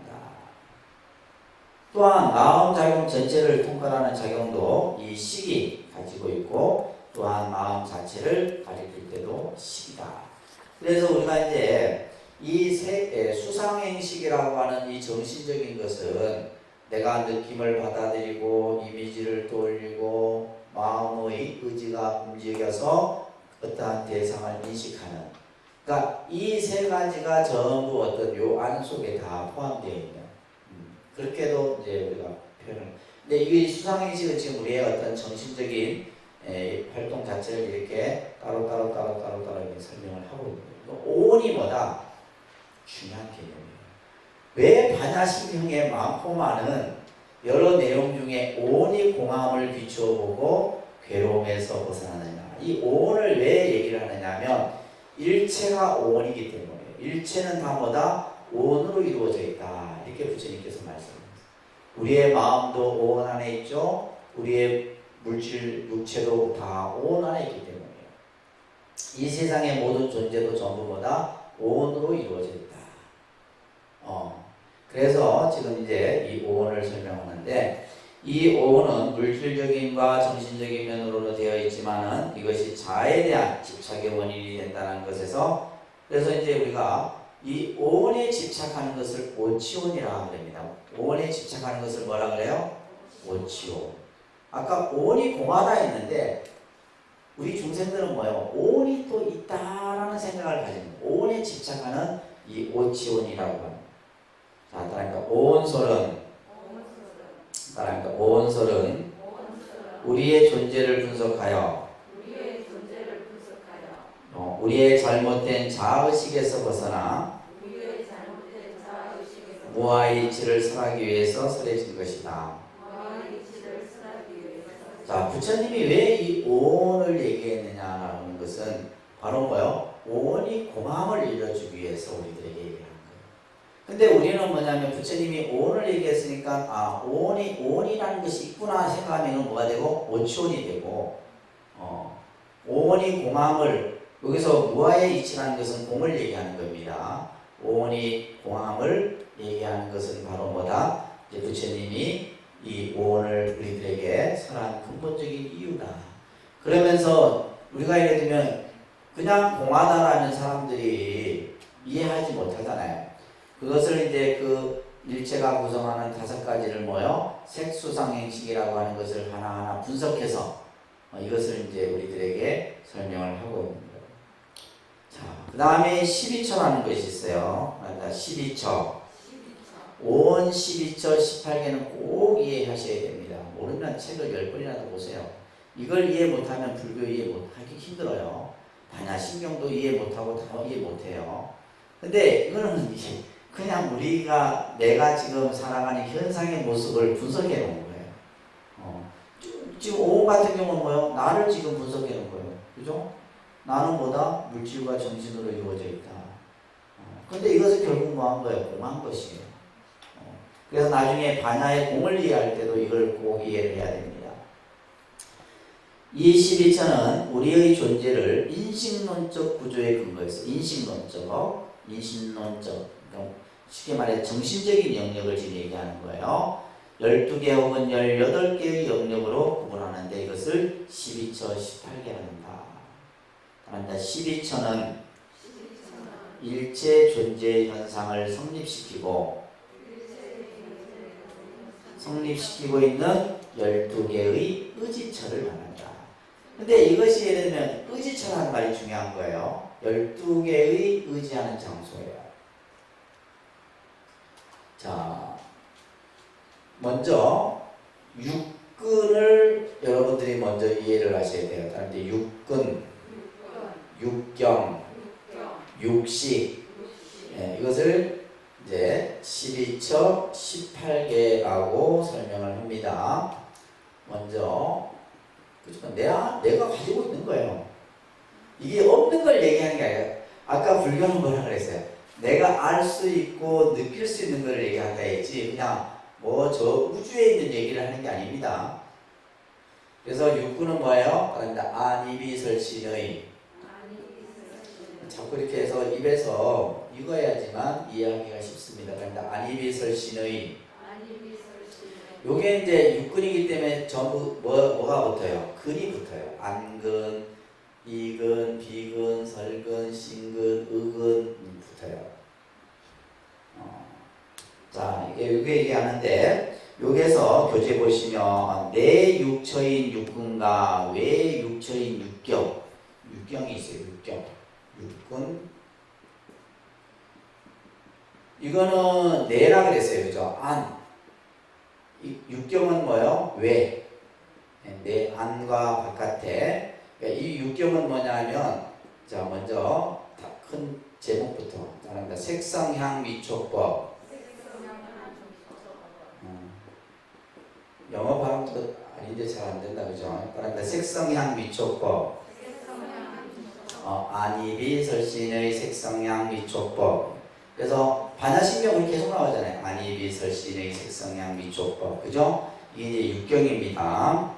또한 마음 작용 전체를 통과하는 작용도 이 식이 가지고 있고 또한 마음 자체를 가리킬 때도 식이다. 그래서 우리가 이제 이 수상행식이라고 하는 이 정신적인 것은 내가 느낌을 받아들이고 이미지를 떠올리고 마음의 의지가 움직여서 어떠한 대상을 인식하는, 그러니까 이 세 가지가 전부 어떤 요 안 속에 다 포함되어 있는, 그렇게도 이제 우리가 표현을. 근데 이 수상행식은 지금 우리의 어떤 정신적인 활동 자체를 이렇게 따로 이렇게 설명을 하고 있는 거예요. 오온이 뭐다? 중요한 개념이에요. 왜 반야신경에 많고 많은 여러 내용 중에 오온이 공함을 비추어보고 괴로움에서 벗어나느냐. 이 오온을 왜 얘기를 하느냐면 일체가 오온이기 때문에 일체는 다 뭐다? 오온으로 이루어져 있다. 이렇게 부처님께서 말씀하셨습니다. 우리의 마음도 오온 안에 있죠. 우리의 물질, 육체도 다 오온 안에 있기 때문에요. 이 세상의 모든 존재도 전부 뭐다? 오온으로 이루어져 있다. 그래서 지금 이제 이 오온을 설명하는데 이 오온은 물질적인과 정신적인 면으로 되어 있지만은 이것이 자아에 대한 집착의 원인이 된다는 것에서 그래서 이제 우리가 이 오온에 집착하는 것을 오치온이라고 합니다. 오온에 집착하는 것을 뭐라 그래요? 오치온. 아까 오온이 공하다 했는데 우리 중생들은 뭐예요? 오온이 또 있다라는 생각을 가집니다. 오온에 집착하는 이 오치온이라고 합니다. 자, 따라하니까 오온설은 우리의 존재를 분석하여 우리의 잘못된 자의식에서 벗어나 무아의 이치를 설하기 위해서 설해진 것이다. 자, 부처님이 왜 이 오온을 얘기했느냐라는 것은 바로 뭐요? 오온이 공함을 일러주기 위해서 우리들에게 얘기하는 거예요. 근데 우리는 뭐냐면 부처님이 오온을 얘기했으니까 오온이 오온이라는 것이 있구나 생각하면 뭐가 되고 오치온이 되고 오온이 공함을 여기서 무아의 이치라는 것은 공을 얘기하는 겁니다. 오온이 공함을 얘기하는 것은 바로 뭐다? 이제 부처님이 이 오온을 우리들에게 설한 근본적인 이유다. 그러면서 우리가 예를 들면 그냥 공하다라는 사람들이 이해하지 못하잖아요. 그것을 이제 그 일체가 구성하는 5가지를 뭐요? 색수상행식이라고 하는 것을 하나하나 분석해서 이것을 이제 우리들에게 설명을 하고 있는 거예요. 자, 그 다음에 12처라는 것이 있어요. 12처. 오온 12처 18개는 꼭 이해하셔야 됩니다. 모르면 책을 10번이라도 보세요. 이걸 이해 못하면 불교 이해 못하기 힘들어요. 반야신경도 이해 못하고 다 이해 못해요. 근데 이거는 그냥 우리가 내가 지금 살아가는 현상의 모습을 분석해 놓은 거예요. 지금 오온 같은 경우는 뭐예요? 나를 지금 분석해 놓은 거예요. 그죠? 나는 뭐다? 물질과 정신으로 이루어져 있다. 근데 이것은 결국 뭐 한 거예요? 공한 것이에요. 그래서 나중에 반야의 공을 이해할 때도 이걸 꼭 이해를 해야 됩니다. 이 12처는 우리의 존재를 인식론적 구조에 근거해서 인식론적, 그러니까 쉽게 말해 정신적인 영역을 지금 얘기하는 거예요. 12개 혹은 18개의 영역으로 구분하는데 이것을 12처, 18개라 한다. 그런데 12처는 일체 존재 현상을 성립시키고 있는 12개의 의지처를 말한다. 근데 이것이 예를 들면 의지처라는 말이 중요한 거예요. 12개의 의지하는 장소예요. 자, 먼저 육근을 여러분들이 먼저 이해를 하셔야 돼요. 그런데 육근, 육경, 육식, 이것을 이제 12처 18개라고 설명을 합니다. 먼저 내가 가지고 있는 거예요. 이게 없는 걸 얘기하는 게 아니라 아까 불교는 뭐라 그랬어요? 내가 알 수 있고 느낄 수 있는 걸 얘기한다 했지 그냥 뭐 저 우주에 있는 얘기를 하는 게 아닙니다. 그래서 육군은 뭐예요? 그런다 안이비설신의. 자꾸 이렇게 해서 입에서 읽어야지만 이해하기가 쉽습니다. 그런다 안이비설신의. 요게 이제 육근이기 때문에 전부 뭐가 붙어요? 근이 붙어요. 안근, 이근, 비근, 설근, 신근, 의근 붙어요. 자, 이게 얘기하는데 여기에서 교재 보시면 내 육처인 육근과 외 육처인 육경, 육경이 있어요. 육경, 육근. 이거는 내라 그랬어요, 그죠? 안. 육경은 뭐요? 외. 내 안과 바깥에. 그러니까 이 육경은 뭐냐면, 자 먼저 큰 제목부터 말합니다. 색성향 미촉법. 영어 발음도 아닌데 잘 안 된다, 그죠? 말합니다. 색성향 미촉법. 안이비설신의 색성향 미촉법. 그래서 반야신경은 계속 나오잖아요. 안이비설신의 색성향 미촉법. 그죠? 이게 이제 육경입니다.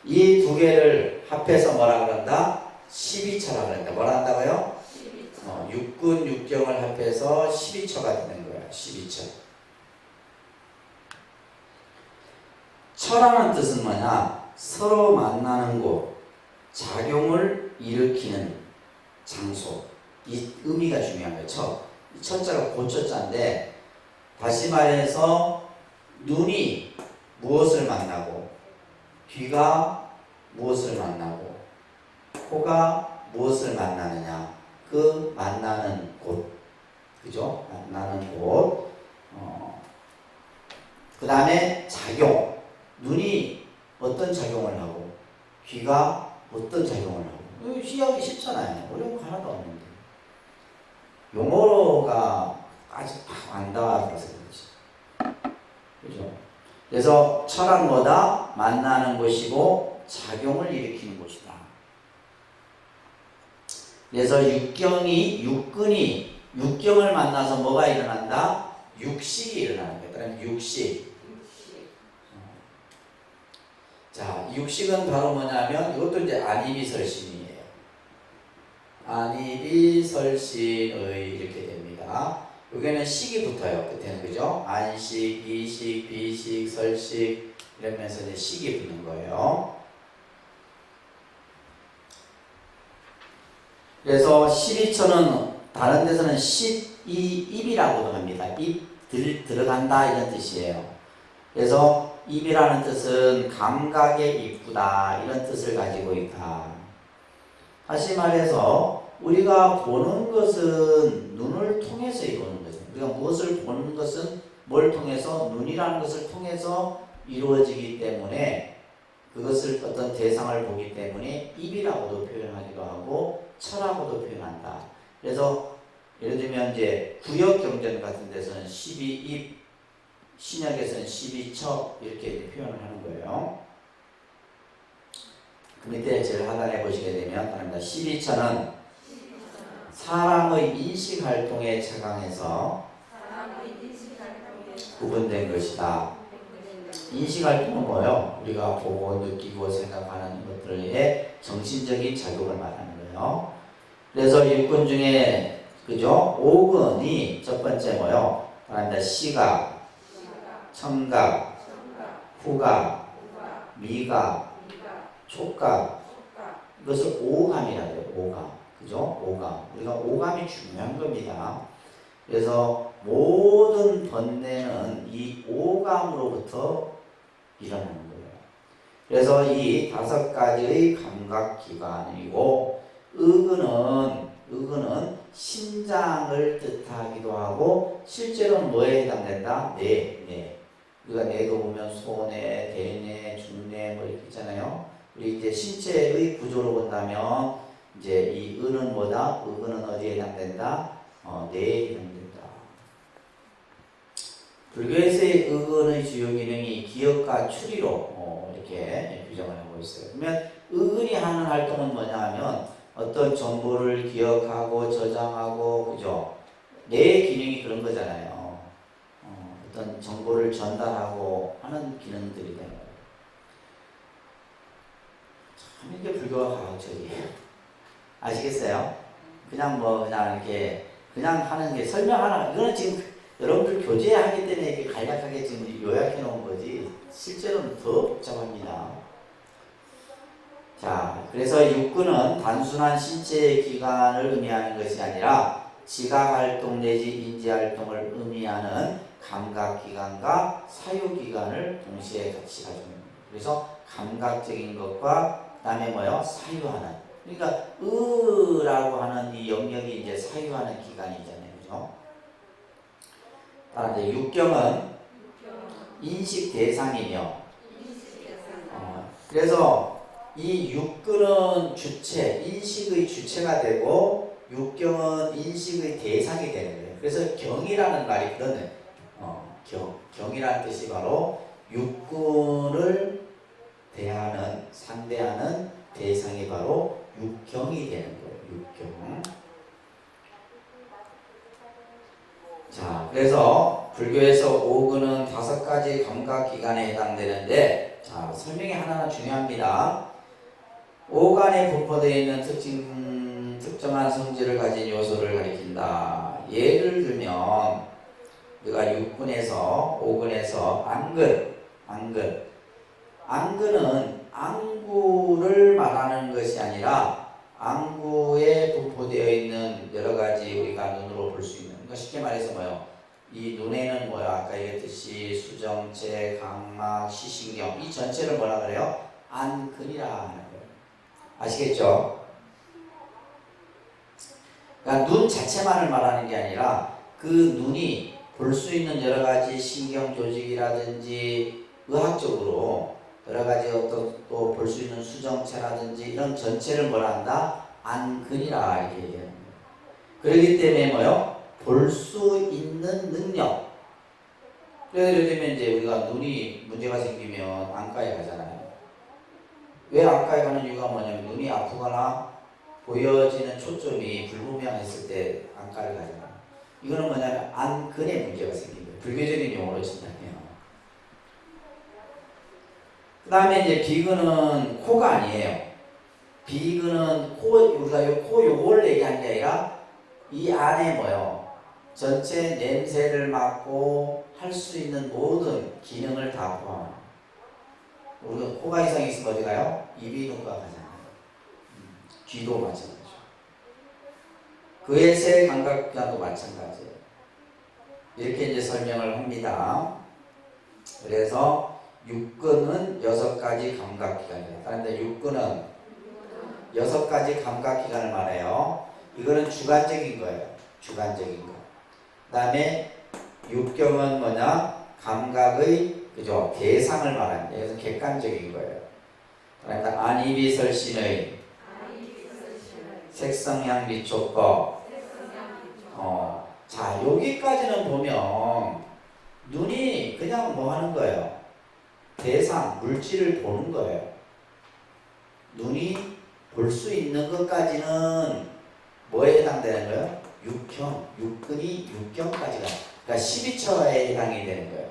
이 두 개를 합해서 뭐라 그런다? 12처라 그런다. 뭐라 한다고요? 12처. 육군, 육경을 합해서 12처가 되는 거예요. 12처. 처라는 뜻은 뭐냐? 서로 만나는 곳, 작용을 일으키는 장소. 이 의미가 중요한 거예요. 이 첫자가 고쳐자인데, 다시 말해서 눈이 무엇을 만나고, 귀가 무엇을 만나고, 코가 무엇을 만나느냐. 그 만나는 곳. 그죠? 만나는 곳. 그 다음에 작용. 눈이 어떤 작용을 하고, 귀가 어떤 작용을 하고. 이해하기 쉽잖아요. 어려운 거 하나도 없는데. 용어가 아직 안 닿아서 그렇지. 그죠? 그래서 철학 뭐다? 만나는 곳이고 작용을 일으키는 곳이다. 그래서 육근이 육경을 만나서 뭐가 일어난다? 육식이 일어나는 거예요. 그러니까 육식. 자, 육식은 바로 뭐냐면 이것도 이제 안이비설신이에요. 안이비설신의 이렇게 됩니다. 여기는 식이 붙어요. 끝에는 그죠? 안식, 이식, 비식, 설식 이러면서 이제 식이 붙는 거예요. 그래서 12처는 다른 데서는 12입이라고도 합니다. 입 들어간다 이런 뜻이에요. 그래서 입이라는 뜻은 감각의 입구다 이런 뜻을 가지고 있다. 다시 말해서 우리가 보는 것은 눈을 통해서 보는 거죠. 우리가 무엇을 보는 것은 뭘 통해서? 눈이라는 것을 통해서 이루어지기 때문에 그것을 어떤 대상을 보기 때문에 입이라고도 표현하기도 하고 철하고도 표현한다. 그래서 예를 들면 이제 구역경전 같은 데서는 12입, 신약에서는 12처 이렇게 표현을 하는 거예요. 그 밑에 제일 하단에 보시게 되면 12처는 사람의 인식활동에 착안해서 구분된 것이다. 인식활동은 뭐예요? 우리가 보고 느끼고 생각하는 것들의 정신적인 작용을 말하는 거예요. 그래서 일꾼 중에 그죠? 5근이 첫 번째 뭐예요? 시각, 청각, 후각, 미각, 촉각. 이것을 오감이라고 해요. 오감. 그죠? 오감. 우리가 오감이 중요한 겁니다. 그래서 모든 번뇌는 이 오감으로부터 일어나는 거예요. 그래서 이 5가지의 감각기관이고, 의근은 심장을 뜻하기도 하고, 실제로는 뭐에 해당된다? 뇌. 우리가 뇌도 보면 소뇌, 대뇌, 중뇌 뭐 이렇게 있잖아요. 우리 이제 신체의 구조로 본다면, 이제 이 의는 뭐다? 의근은 어디에 해당된다? 뇌에 해당된다. 불교에서의 의근의 주요 기능이 기억과 추리로 이렇게 규정을 하고 있어요. 그러면 의근이 하는 활동은 뭐냐 하면 어떤 정보를 기억하고 저장하고, 그죠? 뇌의 기능이 그런 거잖아요. 어떤 정보를 전달하고 하는 기능들이 되는 거예요. 참 이게 불교가 과학적이에요. 아시겠어요? 그냥 이렇게 그냥 하는 게 설명하는 이거는 지금 여러분들 교재하기 때문에 이렇게 간략하게 지금 요약해 놓은 거지 실제로는 더 복잡합니다. 자, 그래서 육근은 단순한 신체의 기관을 의미하는 것이 아니라 지각활동 내지 인지활동을 의미하는 감각기관과 사유기관을 동시에 같이 가지고 있는 거예요. 그래서 감각적인 것과 그 다음에 뭐요? 사유하는. 그러니까 의라고 하는 이 영역이 이제 사유하는 기관이잖아요. 그죠? 따라서 육경은 인식 대상이며 그래서 이 육근은 주체, 인식의 주체가 되고 육경은 인식의 대상이 되는 거예요. 그래서 경이라는 말이 그러네. 경이라는 뜻이 바로 육근을 대하는, 상대하는 대상이 바로 육경이 되는 거예요. 육경. 자, 그래서 불교에서 오근은 5가지 감각기관에 해당되는데, 자, 설명이 하나하나 중요합니다. 오간에 분포되어 있는 특정한 성질을 가진 요소를 가리킨다. 예를 들면 우리가 육근에서 오근에서 안근은 안구를 말하는 것이 아니라 안구에 분포되어 있는 여러 가지 우리가 눈으로 볼 수 있는, 그러니까 쉽게 말해서 뭐요? 이 눈에는 뭐야? 아까 얘기했듯이 수정체, 각막, 시신경 이 전체를 뭐라 그래요? 안근이라 하는 거예요. 아시겠죠? 그러니까 눈 자체만을 말하는 게 아니라 그 눈이 볼 수 있는 여러 가지 신경 조직이라든지 의학적으로 여러 가지 어떤 또 볼 수 있는 수정체라든지 이런 전체를 뭐라 한다? 안근이라 이렇게 얘기하는 거예요. 그렇기 때문에 뭐요? 볼 수 있는 능력. 예를 들면 이제 우리가 눈이 문제가 생기면 안과에 가잖아요. 왜 안과에 가는 이유가 뭐냐면 눈이 아프거나 보여지는 초점이 불분명했을 때 안과를 가잖아요. 이거는 뭐냐면 안근에 문제가 생긴 거예요. 불교적인 용어로 진단해요. 그 다음에 이제 비근은 코가 아니에요. 비근은 우리가 코 요걸 얘기하는 게 아니라 이 안에 뭐요? 전체 냄새를 맡고 할 수 있는 모든 기능을 다 포함합니다. 우리가 코가 이상이 있으면 어디 가요? 이비인후과 가잖아요. 귀도 마찬가지죠. 그의 세 감각기관도 마찬가지예요. 이렇게 이제 설명을 합니다. 그래서 육근은 6가지 감각기관이에요. 그런데 육근은 6가지 감각기관을 말해요. 이거는 주관적인 거예요. 주관적인 거. 그 다음에 육경은 뭐냐? 감각의 그죠? 대상을 말합니다. 그래서 객관적인 거예요. 그러니까 안이비설신의 색성향미촉법. 자, 여기까지는 보면 눈이 그냥 뭐 하는 거예요? 대상, 물질을 보는 거예요. 눈이 볼 수 있는 것까지는 뭐에 해당되는 거예요? 육경, 육근이 육경까지가, 그러니까 12처에 해당이 되는 거예요.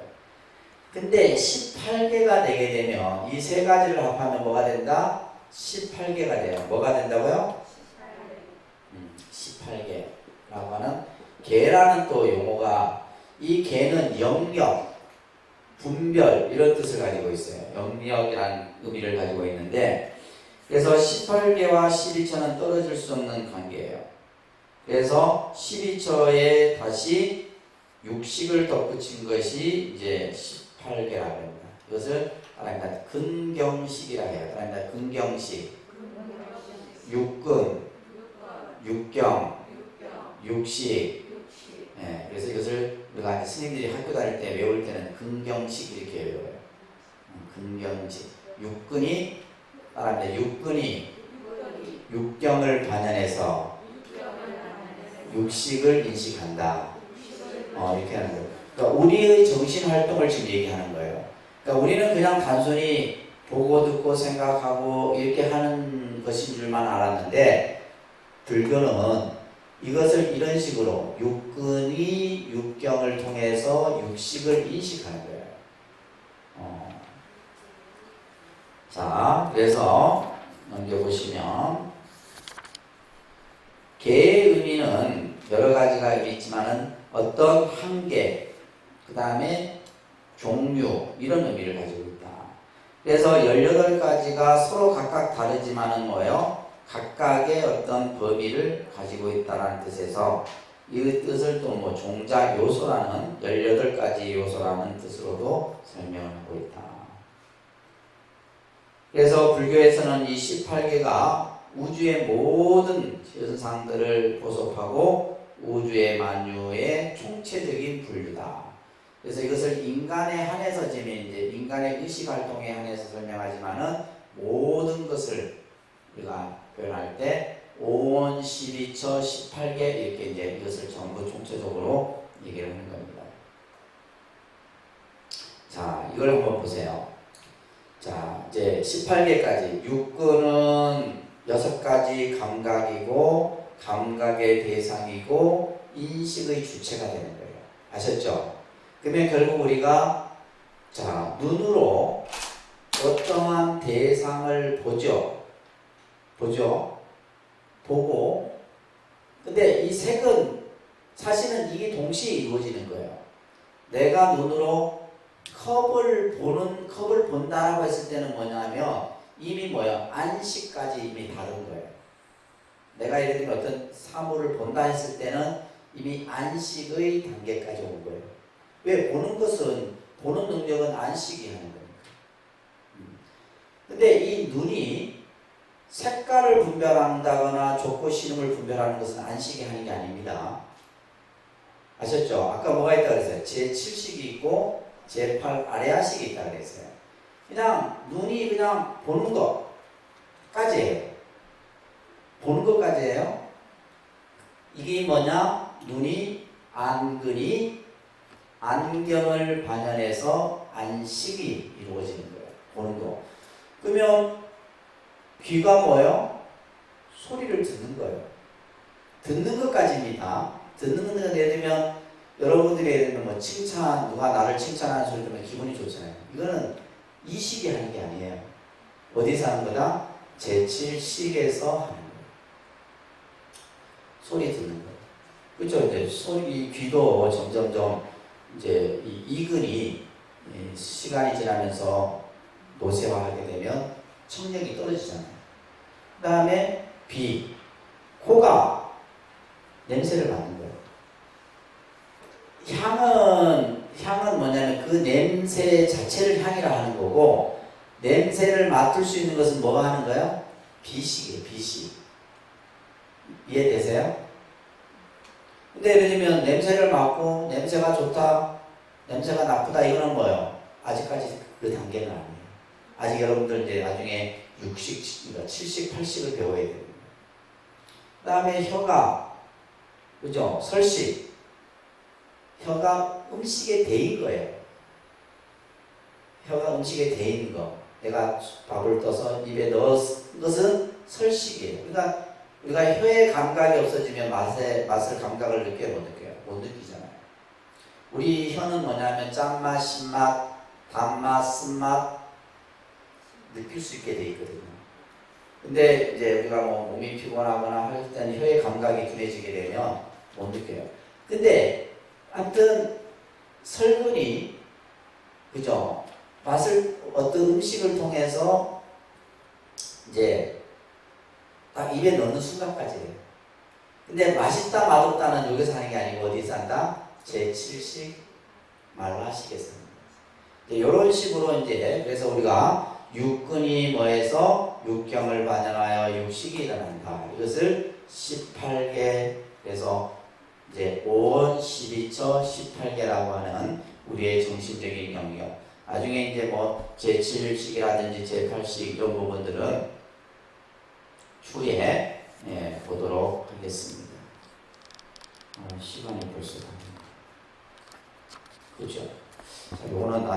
근데 18개가 되게 되면 이 세 가지를 합하면 뭐가 된다? 18개가 돼요. 뭐가 된다고요? 18개라고 하는 개라는 또 용어가, 이 개는 영역, 분별 이런 뜻을 가지고 있어요. 영역이라는 의미를 가지고 있는데, 그래서 18개와 12처는 떨어질 수 없는 관계예요. 그래서 12처에 다시 육식을 덧붙인 것이 이제 18개라고 합니다. 이것을 말합니다. 근경식이라 해요. 말합니다. 근경식, 육근, 육경, 육식. 네, 그래서 이것을 우리가 스님들이 학교 다닐 때 외울 때는 근경식 이렇게 외워요. 근경식. 육근이 말합니다. 육근이 육경을 반영해서 육식을 인식한다. 이렇게 하는 거예요. 그러니까 우리의 정신 활동을 지금 얘기하는 거예요. 그러니까 우리는 그냥 단순히 보고 듣고 생각하고 이렇게 하는 것인 줄만 알았는데, 불교는 이것을 이런 식으로 육근이 육경을 통해서 육식을 인식하는 거예요. 자, 그래서 넘겨보시면 개의 의미는 여러 가지가 있지만은 어떤 한계, 그 다음에 종류 이런 의미를 가지고 있다. 그래서 18가지가 서로 각각 다르지만은 뭐예요? 각각의 어떤 범위를 가지고 있다는 뜻에서 이 뜻을 또 뭐 종자 요소라는 18가지 요소라는 뜻으로도 설명을 하고 있다. 그래서 불교에서는 이 18개가 우주의 모든 현상들을 보섭하고 우주의 만유의 총체적인 분류다. 그래서 이것을 인간에 한해서 지금 이제 인간의 의식 활동에 한해서 설명하지만은 모든 것을 우리가 표현할 때 5원, 12처, 18개 이렇게 이제 이것을 전부 총체적으로 얘기를 하는 겁니다. 자, 이걸 한번 보세요. 자, 이제 18개까지 육근은 6가지 감각이고 감각의 대상이고 인식의 주체가 되는 거예요. 아셨죠? 그러면 결국 우리가 자, 눈으로 어떠한 대상을 보죠. 보고 근데 이 색은 사실은 이게 동시에 이루어지는 거예요. 내가 눈으로 컵을 본다라고 했을 때는 뭐냐면 이미 뭐야? 안식까지 이미 다른 거예요. 내가 예를 들면 어떤 사물을 본다 했을 때는 이미 안식의 단계까지 온 거예요. 왜? 보는 능력은 안식이 하는 거니까. 근데 이 눈이 색깔을 분별한다거나 좋고 싫음을 분별하는 것은 안식이 하는 게 아닙니다. 아셨죠? 아까 뭐가 있다고 그랬어요? 제7식이 있고 제8 아레아식이 있다고 그랬어요. 그냥 눈이 그냥 보는 것까지예요. 보는 것까지예요. 이게 뭐냐? 눈이 안근이 안경을 반연해서 안식이 이루어지는 거예요. 보는 거. 그러면 귀가 뭐예요? 소리를 듣는 거예요. 듣는 것까지입니다. 듣는 것은 예를 들면 여러분들이 예를 들면 뭐 칭찬, 누가 나를 칭찬하는 소리 들으면 기분이 좋잖아요. 이거는 이식이 하는 게 아니에요. 어디서 하는 거다? 제7식에서 하는 거예요. 소리 듣는 거예요. 그렇죠? 이제 소리, 귀도 점점점 이제 이 이근이 시간이 지나면서 노쇠화하게 되면 청력이 떨어지잖아요. 그 다음에 비, 코가 냄새를 맡는 거예요. 향은 뭐냐면 그 냄새 자체를 향이라 하는 거고, 냄새를 맡을 수 있는 것은 뭐가 하는 거예요? 비식이에요, 비식. 이해되세요? 근데 예를 들면 냄새를 맡고 냄새가 좋다, 냄새가 나쁘다, 이거는 뭐예요? 아직까지 그 단계는 아니에요. 아직 여러분들 이제 나중에 6식, 그러니까 7식, 8식을 배워야 됩니다. 그 다음에 혀가, 그죠? 설식. 혀가 음식에 대인 거예요. 혀가 음식에 대인 거. 내가 밥을 떠서 입에 넣은 것은 설식이에요. 그러니까 우리가 혀의 감각이 없어지면 맛을 감각을 느껴요, 못 느껴요? 못 느끼잖아요. 우리 혀는 뭐냐면 짠맛, 신맛, 단맛, 쓴맛 느낄 수 있게 돼 있거든요. 근데 이제 우리가 뭐 몸이 피곤하거나 할 때는 혀의 감각이 둔해지게 되면 못 느껴요. 근데 아무튼 설근이 그죠? 맛을 어떤 음식을 통해서 이제 딱 입에 넣는 순간까지예요. 근데 맛있다 맛없다는 여기서 하는 게 아니고 어디서 한다? 제7식 말라식에서 하는 거예요. 이런 식으로 이제 그래서 우리가 육근이 뭐해서 육경을 반영하여 육식이 일어난다. 이것을 18개 그래서 이제 5원, 12처, 18개라고 하는 우리의 정신적인 영역. 나중에 이제 뭐 제7식이라든지 제8식 이런 부분들은 추후에 보도록 하겠습니다. 시간이 벌써 다 그렇죠. 자, 요거는